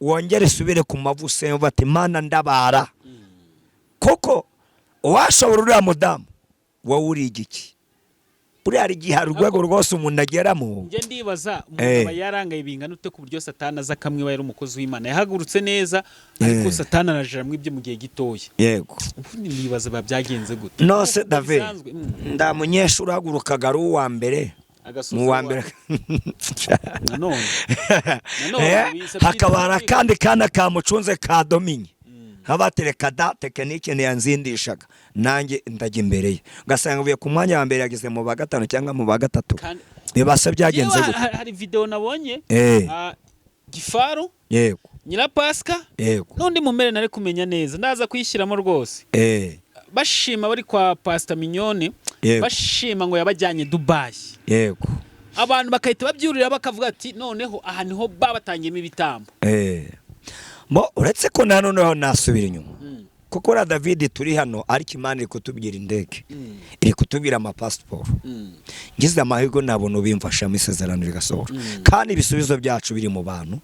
wongere isubire ku mavuse bati Mana ndabara koko washobora uriya mudamu wowe uri igiki buriya hari igihe hari urwego rwose umuntu ageramo. Njye ndibaza umuntu aba yarangaye bingana ute ku buryo Satani aza akamwiba yari umukozi w'Imana yahagurutse neza ariko Satani arajaramwe ibyo mu gihe gitoya. Yego ubundi nibaza byagenze gute nose David ndamunyeshuri hagurukaga ari uwa mbere mu wa mbere nanone hakabara kandi kana kamucunze ka Dominye habatereka da tekinike ntiyanzindishaga nanjye ndajya imbere ye ugasanga uvuye ku mwanya wa mbere yageze mu ba gatanu cyangwa mu ba gatatu bibasa byagenze gute. Hari video nabonye Gifaru yego Nyirapaska yego n'undi mumere nari kumenya neza ndaza kuyishyiramo rwose bashima bari kwa Pastor Mignone bashima ngo yabajyanye Dubai yego abantu bakahita babyurira bakavuga ati noneho aha niho babatangiyemo ibitambo. Mo uretse ko noneho nasubira inyuma kuko ra David turi hano ariko Imana iri kutubwira indege iri kutubwira ama passport ngize amahirwe nabona ubimfasha mu isezerano rigasohora kandi ibisubizo byacu biri mu bantu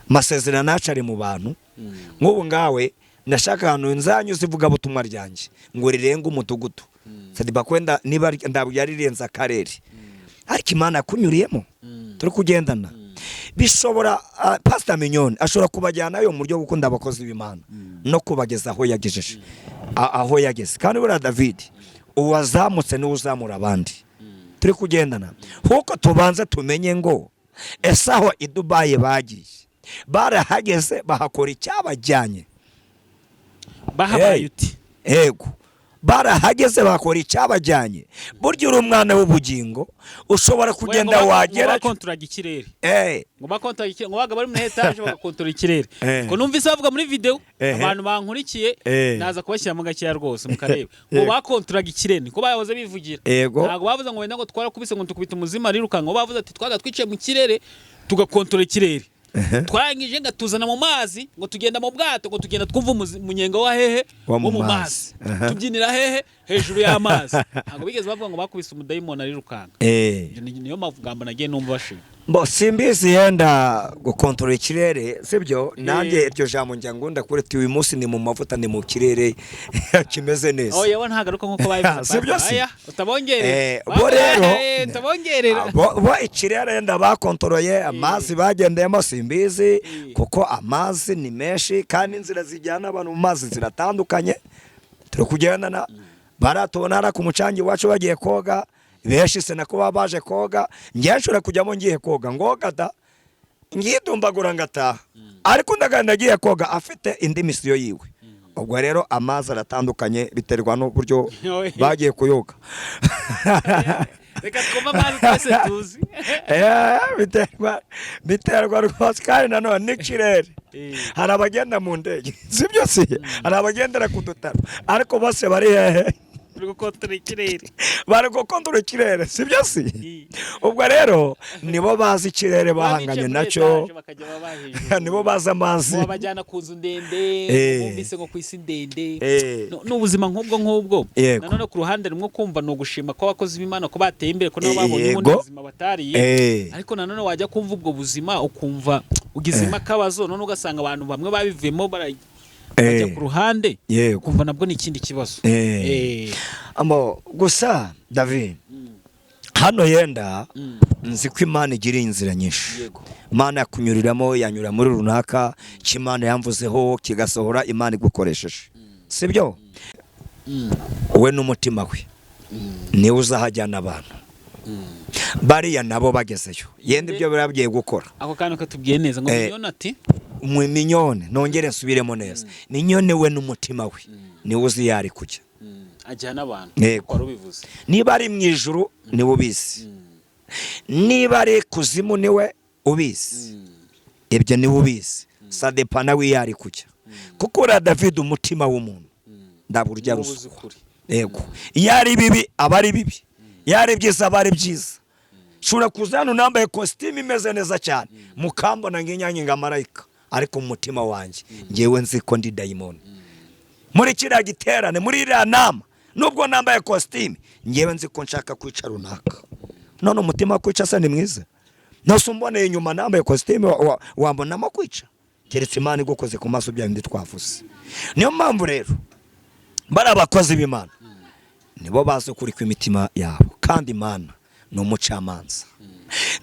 masezerano acari mu bantu nk'ubu ngawe ndashaka ahantu nzanyuze ivuga butumwa ryanjye ngo rirenga umudugudu sadiba kwenda niba ndabuyarirenza akarere ariko Imana kunyuriyemo turi kugendana bishobora Pastor Mignone ashobora kubajyanayo mu buryo gukunda abakozi b'Imana no kubageza aho yagejeje aho yageze kandi bura David uwazamutse ni uzamura abandi turi kugendana huko tubanze tumenye ngo esaho i Dubai bagiye barahageze bahakora icyabajyanye bahabaye uti yego barahageze bakora icyabajyanye burya uri umwana w'ubugingo ushobora kugenda wagera bakontorage ikirere ngo bakontorage ikirere ngo baga bari mu etage bagakontorage ikirere ngo numvise bavuga muri video abantu bankurikiye naza kubashyira mu gakiya rwose mu kareba ngo bakontorage ikirere ko bayoboze bivugira ntago bavuze ngo wenda ngo twarakubise ngo tukubita umuzima rirukanka ngo bavuze ati twaga twicaye mu kirere tugakontorage ikirere twarangije ngatuzana mu mazi ngo tugenda mu bwato ngo tugenda twumva umunyenga wa hehe wo mu mazi tubyinira hehe hejuru y'amazi ntabwo bigeze bavuga ngo bakubise umudayimoni arirukanka niyo mavugambo nagiye numva bashima Bo simbizi yenda gukontorora ikirere sibyo nanjye iryo jambo njya ngunda kureti uyu munsi ni mu mavuta ni mu kirere kimeze neza yewe ntagaruka nkuko bayivuze sibyo si utabongerera bo rero utabongerera bo ikirere yenda bakontoroye amazi bagendeyemo simbizi kuko amazi ni menshi kandi inzira zijyana abantu mu mazi ziratandukanye turi kugendana baratubona ku mucangi wacu bagiye koga benshi se nako baje koga ngiye nshobora kujyamo ngiye koga ngoga da ngidumbagura ngataha ariko ndaganda ngiye koga afite indi misiyo yiwe ubwo rero amazi aratandukanye biterwa n'uburyo bagiye kuyoga reka twumva amazi twese tuzi biterwa rwose kandi nanone n'ikirere hari abagenda mu ndege sibyo si hari abagendera ku dutaro ariko bose bari hehe bari gukontorora ikirere sibyo si ubwo rero nibo bazi ikirere bahanganye nacyo nibo bazi amazi wabajyana ku nzu ndende bumvise ngo ku isi ndende n'ubuzima nk'ubwo nanone ku ruhande rumwe kumva no gushima ko abakozi b'Imana ko bateye imbere ko nabo babonye ubundi buzima batariye ariko nanone wajya kumva ubwo buzima ukumva ugizima kabazo none ugasanga abantu bamwe babivemo bajya ku ruhande kumva nabwo ni ikindi kibazo gusa David hano yenda nzi ko Imana igira inzira nyinshi Imana yakunyuriramo yanyura muri runaka cy'Imana yamvuzeho kigasohora Imana igukoresheje sibyo we n'umutima we niwe uzahajyana abantu bariya nabo bagezeyo yenda ibyo barabiye gukora ako kantu katubwiye neza ngo Mignone ati Mignone nongere nsubiremo neza Mignone we n'umutima we niwe uzi yari kujya ajyana abantu ko rubivuze niba ari mu ijuru niwe ubizi niba ari kuzimu niwe ubizi ibyo niwe ubizi sadepana we yari kujya kuko ra David umutima w'umuntu ndaburya ruswa yego yari bibi abari bibi yari byiza abari byiza shura kuzana nambaye costume imeze neza cyane mukambona nginyanye ngamarayika ariko mu mutima wanjye ngewe nzi ko ndi diamond muri kiriya giterane muri iriya nama nubwo nambaye costume ngewe nzi ko nshaka kwica runaka none umutima kwica se ni mwiza nose umboneye inyuma nambaye costume wambonamo kwica keretse Imana igukoze ku maso bya bindi twavuze. Niyo mpamvu rero bari abakozi b'Imana nibo bazi ukuri kw'imitima yabo, kandi Imana ni umucamanza.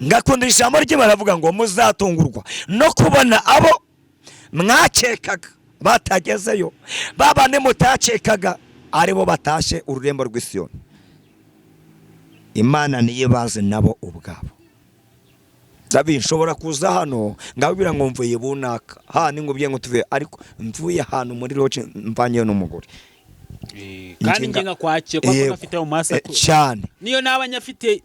Ngakunda ijambo ry'Imana avuga ngo muzatungurwa no kubona abo mwakekaga batagezeyo, babane mutakekaga aribo batashe ururembo rw'Isiyoni. Imana niyo bazi nabo ubwabo. David nshobora kuza hano ngabira ngo mvuye bunaka hani ngubye ngo tuve, ariko mvuye hano muri roche mvanyeyo n'umugore kandi ngenga kwakiye kwa afite mu masa cyane niyo nabanyafite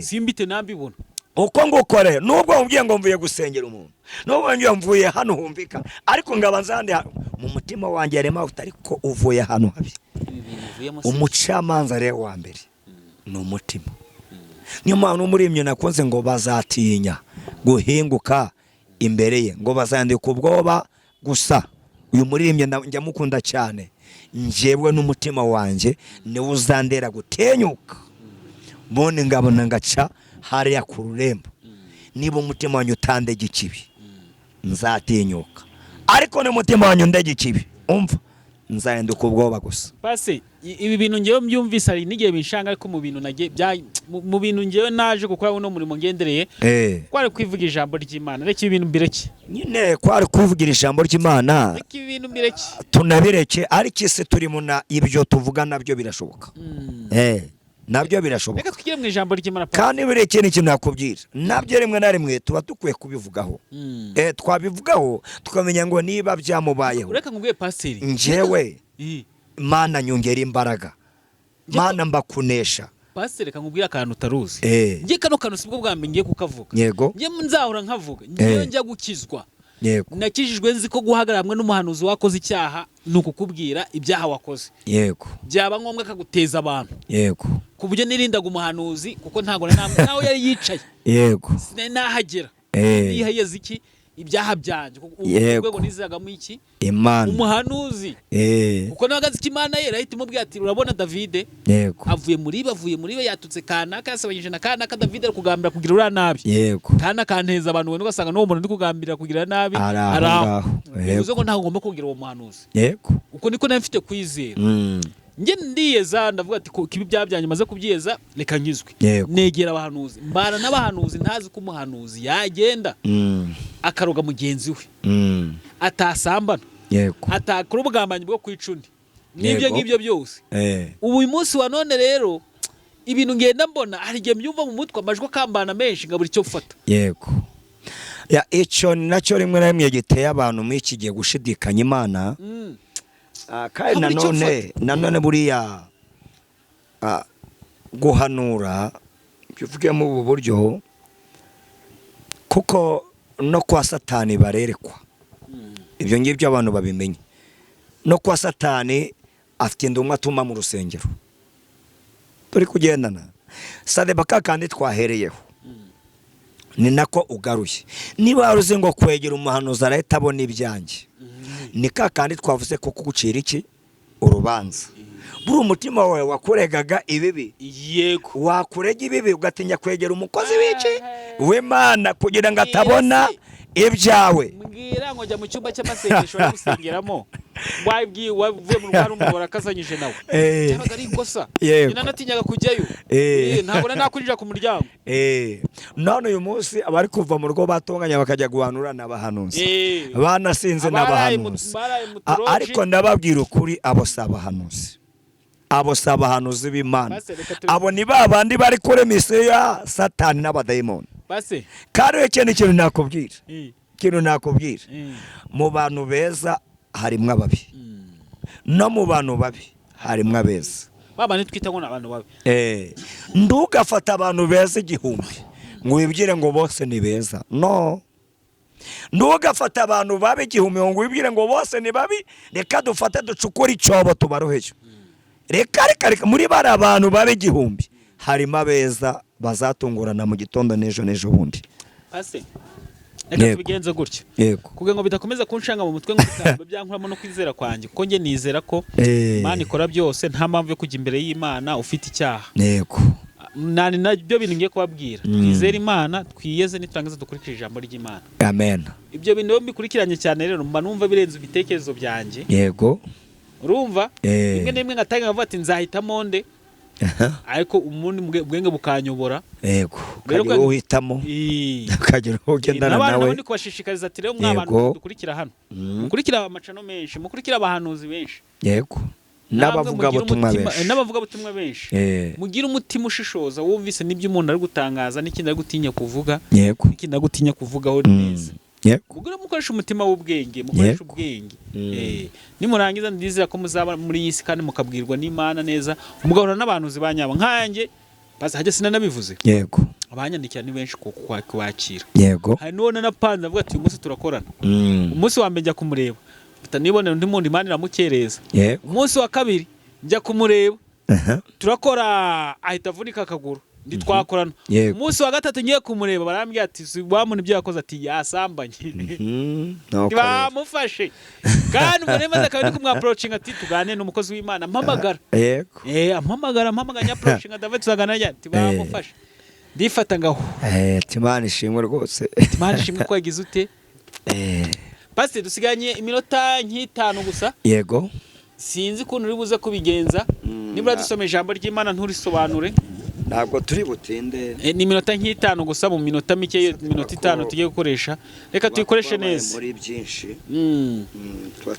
simbite nambibona uko ngukore nubwo mubwiye ngo mvuye gusengera umuntu, nubwo ngiye mvuye hano humvika, ariko ngabanza handi mu mutima wanjye yarema utariko uvuye hano habi. Umucamanza rero wa mbere ni umutima. Niyo mpamvu umuremyi nakonze ngo bazatinya guhinguka imbere ye, ngo bazandika ubwoba gusa. Uyu muremyi njya mukunda cyane, njyewe n'umutima wanjye niwe uzandera gutenyuka bone ngabona ngaca hariya ku rurembo. Niba umutima wanyu utandege ikibi nzatinyuka, ariko n'umutima wanyu ndege ikibi umva nzahinduka ubwoba gusa. Base ibi bintu ngewe mbyumvise ari nigiye binshanga, ariko mu bintu nagiye mu bintu ngewe naje gukora uno murimo ngendereye kwari kwivuga ijambo ry'Imana. Reka ibintu mbireke nyine, kwari kwivugira ijambo ry'Imana, reka ibintu mbireke tunabireke, ariko ise turi muna ibyo tuvuga nabyo birashoboka. Nabyo birashoboka. Reka twigire mu ijambo ry'Imana, kandi bireke n'ikintu nakubwira, nabyo rimwe na rimwe tuba dukwiye kubivugaho. Twabivugaho tukamenya ngo niba byamubayeho. Reka ngubwiye pasiteri njyewe Mana nyongera imbaraga, Mana mbakunesha. Pasiteri reka ngubwira akantu utaruzi. Ngiye kano kantu sibwo bwambe ngiye kukavuga. Yego. Ngiye nzahora nkavuga. Ngiye njya gukizwa. Yego. Nakijijwe nzi ko guhagarara hamwe n'umuhanuzi wakoze icyaha nukukubwira ibyaha wakoze. Yego. Byaba ngombwa kaguteza abantu. Yego. Kubujye nirindaga umuhanuzi kuko ntago nawe yari yicaye. Yego. Sinahagera. Nihayeze iki ibyaha byanje ubwo nizagamo iki Imana umuhanuzi kuko nagaze ikimana ye rahita imubwira ati urabona David avuye muri be yatutse kanaka yasabanyije na kanaka David ari kugambira kugira ura nabi kana kanteza abantu wene ugasanga no muntu ndi kugambira kugira nabi araho bivuze ko ntago ngomba kugira uwo muhanuzi uko niko nafite kwizera nge ndiyeza ndavuga ati kibi byabyanye maze kubyeza reka nkizwe negera abahanuzi mbana n'abahanuzi ntazi ko umuhanuzi yagenda akaroga mugenzi we atasambana atakora ubugambanyi bwo kwicundi nibyo ngibyo byose ubu uyu munsi wa none rero ibintu ngenda mbona hari igihe mbyumva mu mutwe amajwi akambana menshi ngabura icyo gufata. Ya icyo nacyo rimwe na rimwe giteye abantu muri iki gihe gushidikanya Imana. Kandi nanone buriya guhanura bivugemo ubu buryo kuko no kwa Satani barerekwa ibyo ngibyo abantu babimenye. No kwa Satani afite indumwa atuma mu rusengero turi kugendana sadeba kandi twahereyeho ni nako ugaruye. Niba waruze ngo kwegera umuhanuzi arahita abona ibyanjye ni kandi twavuze ko kugucira iki urubanza. Buri umutima wawe wakuregaga ibibi, yego wakurega ibibi ugatinya kwegera umukozi w'iki w'Imana kugira ngo atabona ibyawe. Mbwira ngo jya mu cyumba cy'amasengesho yo gusengeramo wabwiye wavuye mu rwaro umuntu warakazanyije nawe cyabaga ari ikosa nyina natinyaga kujyayo ntabwo nakwinjira ku muryango. None uyu munsi abari kuva mu rugo batonganya bakajya guhanura n'abahanuzi banasinze n'abahanuzi. Ariko ndababwira ukuri, abo sabahanuzi, abo sabahanuzi b'Imana, abo ni babandi bari kure misiyo ya Satani n'abadayimoni. Kandi ikintu nakubwira mu bantu beza harimo ababi no mu bantu babi harimo abeza. Babandi twita ngo n'abantu babi. Ndugafata abantu beza igihumbi ngo wibwire ngo bose ni beza. No, ndugafata abantu babi igihumbi ngo wibwire ngo bose ni babi. Reka dufate ducukura icyobo tubaroheje. Reka muri bari abantu babi igihumbi harimo abeza bazatungurana mu gitondo n'ejo bundi. Reka tubigenze gutyo kugira ngo bidakomeza kunshanga mu mutwe ngo byankuramo no kwizera kwanjye kuko nge nizera ko Imana ikora byose nta mpamvu yo kujya imbere y'Imana ufite icyaha. nani nabyo bintu ngiye kubabwira. Twizere Imana, twiyeze niturangiza dukurikije ijambo ry'Imana. Amen. Ibyo bintu bikurikiranye cyane rero mba numva birenze ibitekerezo byanjye. Yego. Urumva? Rimwe n'imwe ngatanga nkavuga ati nzahitamo nde. Ariko umuntu bwenge bukanyobora. Yego. Kagira uhitamo. Kagira ugendana nawe. N'abantu ndi kubashishikariza ati rero mw'abantu dukurikira hano. Mukurikira amacano menshi, mukurikira abahanuzi benshi. Yego. N'abavuga butumwa benshi. Mugira umutima ushishoza wumvise n'ibyo umuntu ari gutangaza n'ikindi ari gutinya kuvuga. Yego. N'ikindi ari gutinya kuvugaho neza. Yego. Mugira mukoresha umutima w'ubwenge, mukoresha ubwenge. Nimurangiza ndizira ko muzaba muri yisi kandi mukabwirwa n'Imana neza, umugahura n'abantu zibanyaba nkanjye bazajya sinanabivuze. Yego. Abanyandikira ni benshi kwakira. Yego. Hari none napanze avuga ati uyu munsi turakorana. Umunsi wa mbere njya kumureba. Nibonera undi muntu Imana iramukereza. Umunsi wa kabiri njya kumureba. Turakora ahita avunika akaguru. Ndi twakorana. Umunsi wa gatatu ngiye kumureba barambwira ati wa muntu ibyo yakoze ati yasambanye. Bamufashe. Kandi ubwo nemaze akabiri kumwaproaching ati tugane n'umukozi w'Imana mpamagara. Yego. Mpamaganya approaching David tuzagana ati bamufashe. Ndifata ngaho. Imana ishimwe rwose. Imana ishimwe ko yagize ute? Pastor dusiganye iminota nk'itanu gusa. Yego. Sinzi ko uri buze kubigenza. Nibura dusome ijambo ry'Imana nturisobanure. Ntabwo turi butinde. Ni iminota nk'itanu gusa mu minota mike, minota itanu tugiye gukoresha. Reka tuyikoreshe neza. Muri byinshi.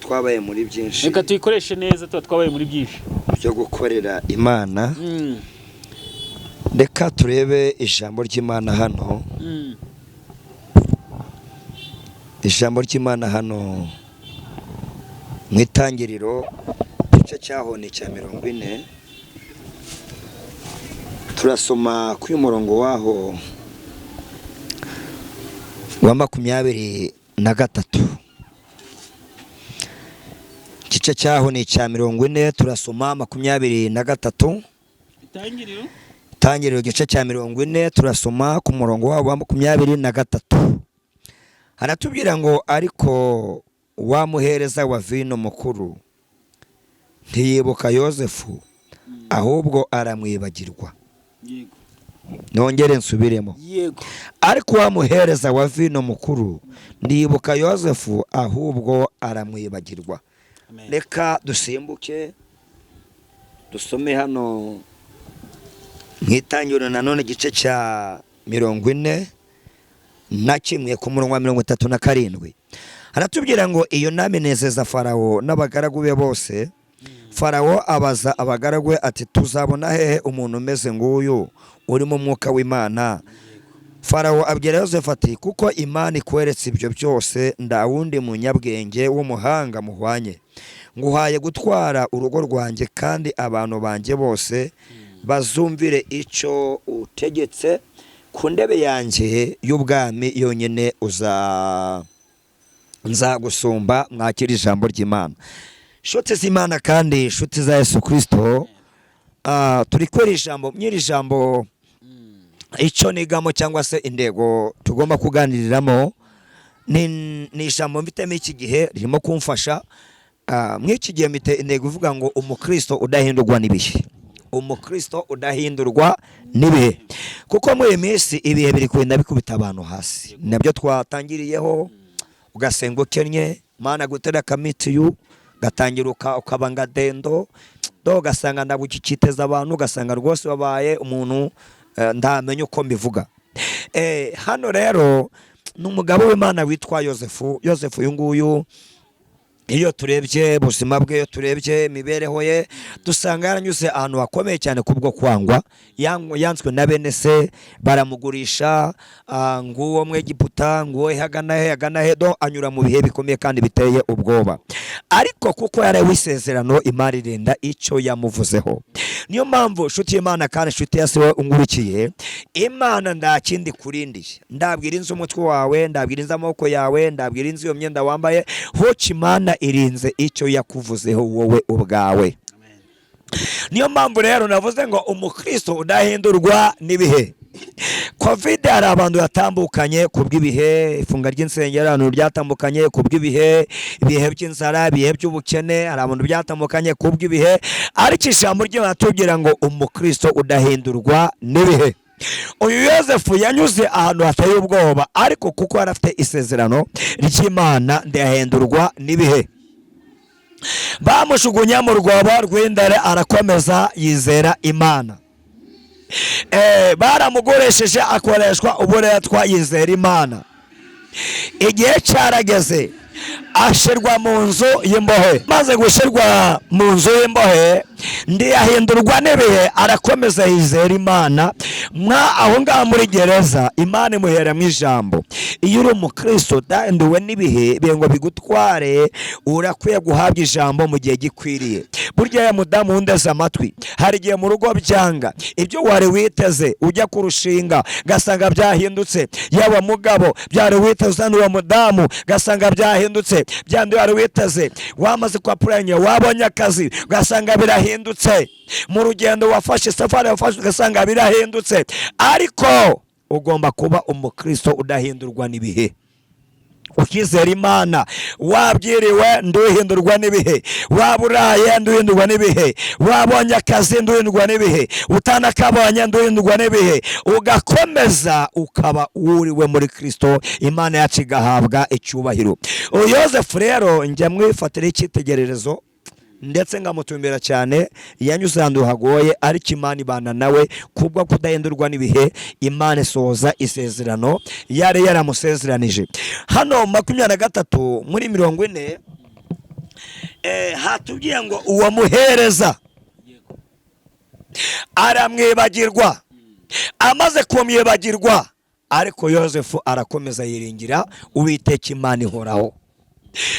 Twabaye muri byinshi. Reka tuyikoreshe neza, twabaye muri byinshi. Byo gukorera Imana. Reka turebe ijambo ry'Imana hano. Ijambo ry'Imana hano mu itangiriro igice cyaho ni cya 40. Turasoma ku murongo waho wa 23. Igice cyaho ni cya 40 turasoma 23. Itangiriro igice cya 40 turasoma ku murongo waho wa 23. Haratubwira ngo ariko wamuhereza wa vino mukuru ntiyibuka Yosefu ahubwo aramwibagirwa. Yego. Nongere nsubiremo. Yego. Ariko wamuhereza wa vino mukuru ntiyibuka Yosefu ahubwo aramwibagirwa. Reka dusimbuke dusome hano nk'itangiriro nanone igice cya 40 na kimwe ku murongo wa 37. Haratubwira ngo iyo naminezeza Farawo n'abagaragu be bose. Farawo abaza abagaragu ati tuzabona hehe umuntu umeze nguyu uri mu mwuka w'Imana? Farawo abwira Yosefu ati kuko Imana ikweretse ibyo byose nda wundi munyabwenge w'umuhanga muhwanye. Nguhaye gutwara urugo rwanjye kandi abantu banjye bose bazumvire icyo utegetse ku ndebe yanjye y'ubwami yonyine nzagusumba. Mwakira ijambo ry'Imana. Nshuti z'Imana kandi nshuti za Yesu Kristo, turi kwera ijambo nyiri jambo icyo nigamo cyangwa se indego tugomba kuganiriramo ni ijambo mfitemo iki gihe ririmo kumfasha. Mw'iki gihe mfite intego ivuga ngo umukristo udahindurwa n'ibihe. Umukristo udahindurwa n'ibihe. Kuko muri minsi ibihe biri kwenda bikubita abantu hasi. Nabyo twatangiriyeho ugasenga ukennye, Mana gutera kamitiyu, gatangira ukabanga dendo, ugasanga ndabukikiteza abantu, ugasanga rwose wabaye umuntu ndamenye uko mbivuga. Hano rero n'umugabo w'Imana witwa Yosefu. Yosefu uyu nguyu iyo turebye ubuzima bwe, iyo turebye imibereho ye, dusanga yaranyuze ahantu hakomeye cyane kubwo kwangwa. Yanzwe na bene se, baramugurisha, nguwo mu Egiputa, nguwo hagana he, anyura mu bihe bikomeye kandi biteye ubwoba. Ariko kuko yari wisezerano, Imana irinda icyo yamuvuzeho. Niyo mpamvu nshuti y'Imana kandi nshuti ya se ungurikiye, Imana ndakindi kurindiye. Ndabwira inzu umutwe wawe, ndabwira inzu amaboko yawe, ndabwira inzu iyo myenda wambaye, hoci Imana irinze icyo yakuvuzeho wowe ubwawe. Niyo mpamvu rero navuze ngo umukristo udahindurwa n'ibihe. covid hari abantu yatambukanye ku bw'ibihe, ifunga ry'insengero abantu ryatambukanye ku bw'ibihe, ibihe by'inzara, ibihe by'ubukene, hari abantu byatambukanye ku bw'ibihe, ariko ijambo ry'Imana tubwira ngo umukristo udahindurwa n'ibihe. Uyu Yosefu yanyuze ahantu hateye ubwoba, ariko kuko yari afite isezerano ry'Imana ndahindurwa n'ibihe. Bamushugunye mu rwobo rw'indare, arakomeza yizera Imana. Baramugoresheje akoreshwa uburetwa yizera Imana. Igihe cyarageze ashirwa mu nzu y'imbohe. Maze gushirwa mu nzu y'imbohe ndiyahindurwa n'ibihe, arakomeza yizera Imana. Aho ngaho muri gereza Imana imuhera mu ijambo. Iyo uri umukristo udahinduwe n'ibihe ngo bigutware, urakwiye guhabwa ijambo mu gihe gikwiriye. Burya ya mudamu wundeze amatwi, hari igihe mu rugo byanga, ibyo wari witeze ujya kurushinga gasanga byahindutse. Yaba mugabo byari witeze uzana uwo mudamu gasanga byahindutse. Byandi wari witeze wamaze kwa puranye, wabonye akazi gasanga birahindutse. Mu rugendo wafashe, safari wafashe gasanga birahindutse. Ariko ugomba kuba umukristo udahindurwa n'ibihe, ukizera Imana. Wabyiriwe nduhindurwa n'ibihe, waburaye nduhindurwa n'ibihe, wabonye akazi nduhindurwa n'ibihe, utanakabonye nduhindurwa n'ibihe, ugakomeza ukaba uriwe muri Kristo, Imana yacu igahabwa icyubahiro. Yosefu rero njye mwifatira icyitegererezo ndetse ngamutumbira cyane. Yanyuze ahantu hagoye, ariko Imana ibana nawe kubwo kudahindurwa n'ibihe. Imana isohoza isezerano yari yaramusezeranije. Hano 23 muri 40 hatubwiye ngo uwo muhereza aramwibagirwa. Amaze kumwibagirwa, ariko Yosefu arakomeza yiringira Uwiteka Imana ihoraho.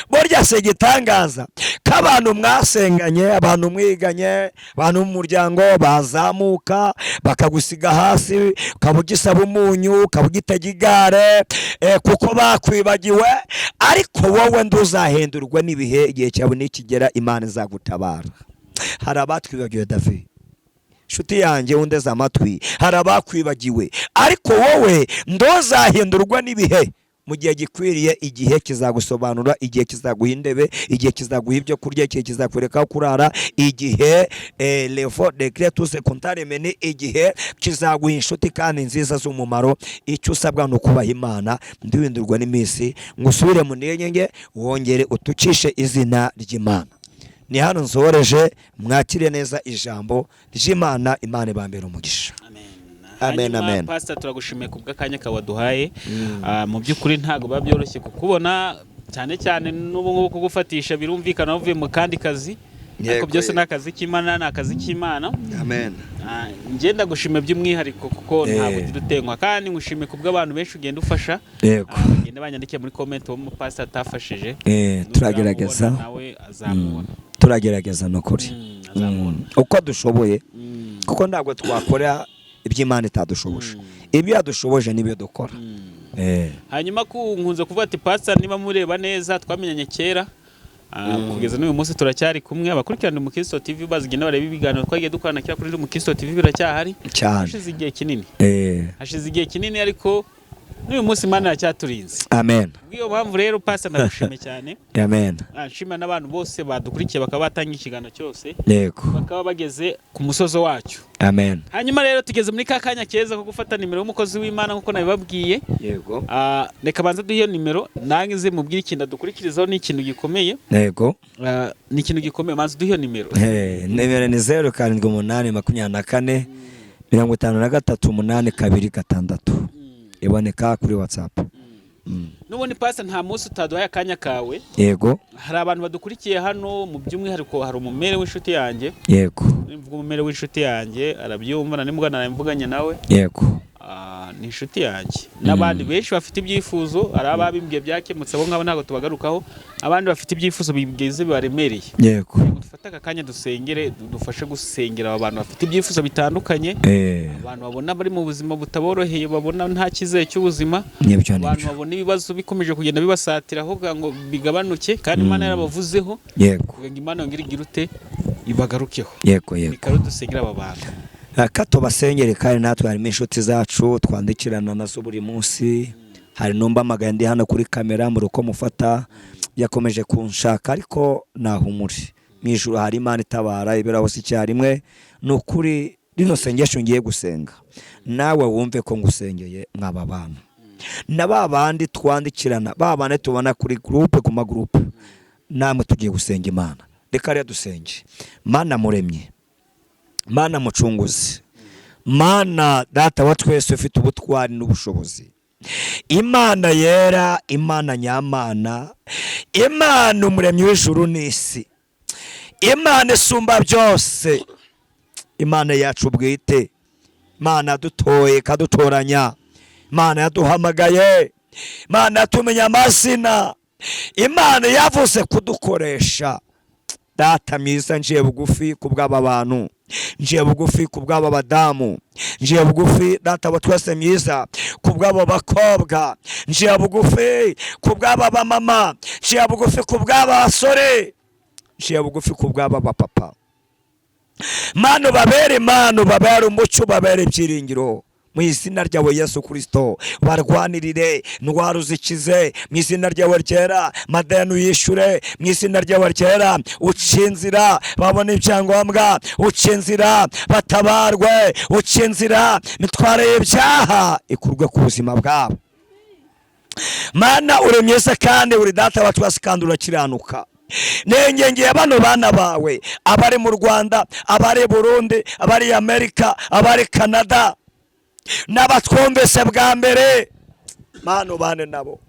Burya se gitangaza k'abantu mwasenganye, abantu mwiganye, abantu mu muryango bazamuka bakagusiga hasi, ukabugisaba umunyu, ukabugitega igare, kuko bakwibagiwe. Ariko wowe nduzahindurwa n'ibihe, igihe cyawe nikigera Imana izagutabara. Hari abatwibagiwe David, nshuti yanjye wundeze amatwi, hari abakwibagiwe, ariko wowe nduzahindurwa n'ibihe. Mu gihe gikwiriye, igihe kizagusobanura, igihe kizaguha indebe, igihe kizaguha ibyo kurya, igihe kizakwereka kurara, igihe levo de cretus contaremene, igihe kizaguha inshuti kandi nziza z'umumaro. Icyo usabwa no kubaha Imana, ndihindurwa n'iminsi, ngusubire mu ntege wongere utucishe izina ry'Imana. Ni hano nsoreje, mwakire neza ijambo ry'Imana. Imana ibambere umugisha. Amen, amen. Pastor, turagushimiye kubw'akanya kawaduhaye. Mu by'ukuri ntago babyoroshye kukubona, cyane cyane n'ubu ngubu kugufatisha birumvikana uvuye mu kandi kazi, ariko byose n'akazi k'Imana, n'akazi k'Imana. Amen. Ngenda gushima by'umwihariko kuko ntabwo dutenkwa, kandi ngushime kubw'abantu benshi ugenda ufasha. Yego. Ngenda banyandikiye muri comment wo mu pastor atafashije. Turagerageza. Nawe azamubona. Turagerageza nokuri. Uko dushoboye. Kuko ntabwo twakora iby'Imana itadushoboje. Ibyo yadushoboje nibyo dukora. Hanyuma nkunze kuvuga ati pastor, niba mureba neza twamenyanye kera, kugeza n'uyu munsi turacyari kumwe. Abakurikirana Umukristo TV bazigenda bareba ibiganiro twagiye dukorana kira kuri Umukristo TV biracyahari. Hashize igihe kinini. Hashize igihe kinini, ariko n'uyu munsi Imana yacyaturinze. Amen. Bwiyo mpamvu rero pastor ndagushime cyane. Amen. Nshima n'abantu bose badukurikiye bakaba batanga ikiganiro cyose. Yego. Bakaba bageze ku musozo wacyo. Amen. Hanyuma rero tugeze muri kakanya keza ko gufata nimero y'umukozi w'Imana nkuko nabibabwiye. Yego. Reka banza duhiyo nimero nangize mubwire ikintu dukurikirizaho, ni ikintu gikomeye. Yego. Ni ikintu gikomeye, banza duhiyo nimero. Nimero ni 0788 53 iboneka kuri WhatsApp. Nubundi pastor, nta munsi utaduhaye akanya kawe. Yego. Hari abantu badukurikiye hano, mu by'umwihariko hari umumere w'inshuti yanjye. Yego. Nivuga umumere w'inshuti yanjye arabyumva, na nimugana namvuganye nawe. Yego. Ni inshuti yanjye. N'abandi benshi bafite ibyifuzo, ari ababimbwiye byakemutse, abo ngabo ntago tubagarukaho. Abandi bafite ibyifuzo bigeze bibaremereye. Yego. Dufata akanya dusengere, dufashe gusengera aba bantu bafite ibyifuzo bitandukanye. Abantu babona bari mu buzima butaboroheye, babona nta kizere cy'ubuzima. Abantu babona ibibazo bikomeje kugenda bibasatira aho ngo bigabanuke, kandi Imana yarabavuzeho. Yego. Kugira ngo Imana yongere igirute ibagarukeho. Yego, yego. Bikaro dusengera aba bantu. kato basengere kandi natwe harimo inshuti zacu twandikirana nazo buri munsi. Hari numba amagaye ndi hano kuri kamera muri uko mufata yakomeje kunshaka ariko nahumuri mwijuru hari Imana itabara iberaho si cyarimwe. Nukuri rino sengesho ngiye gusenga nawe wumve ko ngusengeye mwaba bana na babandi twandikirana babane tubona kuri groupe ku magroupe namwe tugiye gusenga Imana. Reka rero dusenge. Mana muremye, Mana mucunguzi, Mana data wa twese ufite ubutwari n'ubushobozi, Imana yera, Imana nyamana, Imana umuremyi w'ijuru n'isi, Imana isumba byose, Imana yacu bwite, Imana yadutoye kadutoranya, Imana yaduhamagaye, Imana yatumenya amazina, Imana yavuze kudukoresha. Data mwiza njiye bugufi kubw'aba bantu, njiye bugufi kubw'aba badamu, njiye bugufi data wa twese mwiza kubw'aba bakobwa, njiye bugufi kubw'aba bamama, njiye bugufi kubw'aba basore, njiye bugufi kubw'aba bapapa. Mana babere, Mana babere umucyo, babere ibyiringiro mu izina ryawe Yesu Kristo. Barwanirire ndwara uzikize mu izina ryawe ryera, madeni uyishure mu izina ryawe ryera, ucinzira babone ibyangombwa, ucinzira batabarwe, ucinzira mitware y'ibyaha ikurwe ku buzima bwabo. Mana uri mwiza kandi uri data wa twese kandi urakiranuka. Nengengeye bano bana bawe abari mu Rwanda, abari Burundi, abari Amerika, abari Canada n'abatwumvise bwa mbere. Mana ubane nabo,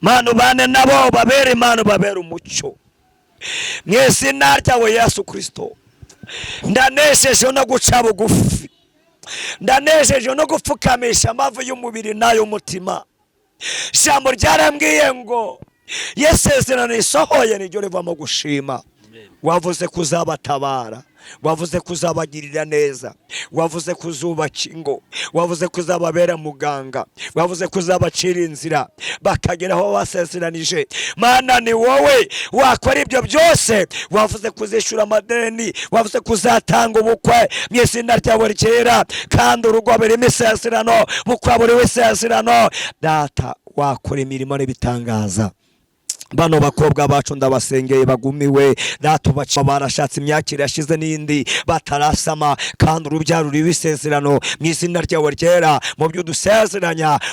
Mana ubane nabo, babere Mana babere umucyo mu izina ryawe Yesu Kristo. Ndanesheje no guca bugufi, ndanesheje no gupfukamisha amavu y'umubiri n'ay'umutima. Ijambo ryarambwiye ngo yesezerano isohoye niryo rivamo gushima. Wavuze kuzabatabara, wavuze kuzabagirira neza, wavuze kuzubaka ingo, wavuze kuzababera muganga, wavuze kuzabacira inzira bakagera aho wasezeranije. Mana ni wowe wakora ibyo byose, wavuze kuzishura amadeni, wavuze kuzatanga ubukwe mu izina ryawe ryera, kandi urugo birimo isezerano, bukwa buri w'isezerano. Data wakora imirimo n'ibitangaza. Bano bakobwa bacu ndabasengeye bagumiwe, data ubaca barashatse imyaka irashize n'indi batarasama, kandi urubyaro ruri w'isezerano mu izina ryawe ryera. Mu byo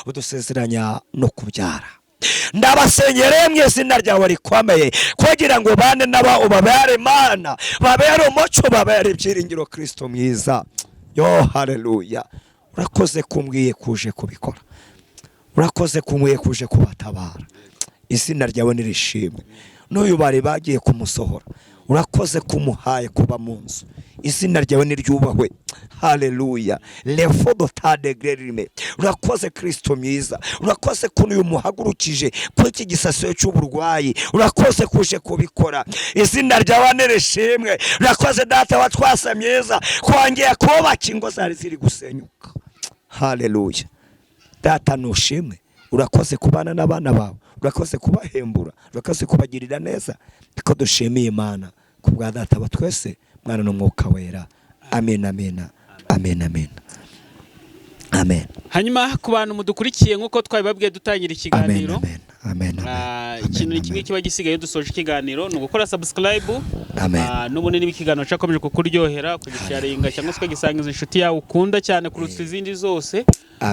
udusezeranya no kubyara. Ndabasengere mu izina ryawe rikomeye kugira ngo bane naba ubabere Mana, babere umucyo, babere ibyiringiro. Kristo mwiza, yo haleluya. Urakoze kumbwiye kuje kubikora, urakoze kumbwiye kuje kubatabara. Izina ryawe nirishimwe. N'uyu bari bagiye kumusohora, urakoze kumuhaye kuba mu nzu. Izina ryawe niryubahwe. Haleluya. Lefodo tadegrerime. Urakoze Kristo mwiza, urakoze kuno uyu muhagurukije kuri iki gisasiyo cy'uburwayi, urakoze kuje kubikora. Izina ryawe nirishimwe. Urakoze data wa twese mwiza kongera kubaka ingo zari ziri gusenyuka. Haleluya. Data nushimwe, urakoze kubana n'abana bawe, urakoze kubahembura, urakoze kubagirira neza. Niko dushimiye Imana kubwa data wa twese, Mwana n'Umwuka wera. Amen, amen, amen, amen, amen. Hanyuma ku bantu mudukurikiye nk'uko twabibabwiye dutangira ikiganiro, amen, amen, ikintu ni kimwe kiba gisigaye dusoje ikiganiro ni ugukora subscribe. N'ubunini bw'ikiganiro cyakomeje kukuryohera, kugisharinga cyangwa se ukagisangiza inshuti yawe ukunda cyane kurusha izindi zose.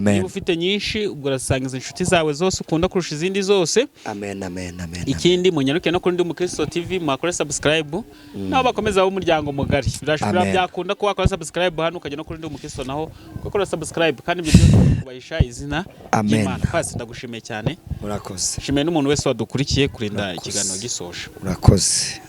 Niba ufite nyinshi ubwo urasangiza inshuti zawe zose ukunda kurusha izindi zose. Amen, amen, amen. Ikindi munyaruke no kuri Ndi Umukristo TV mwakora subscribe, naho bakomeza abo umuryango mugari. Birashobora byakunda ko wakora subscribe hano ukajya no kuri Ndi Umukristo naho ukakora subscribe, kandi ibyo byose kubayisha izina y'Imana. Kwasi ndagushimiye cyane. Urakoze. Shimiye n'umuntu wese wadukurikiye kurinda ikiganiro gisoje. Urakoze.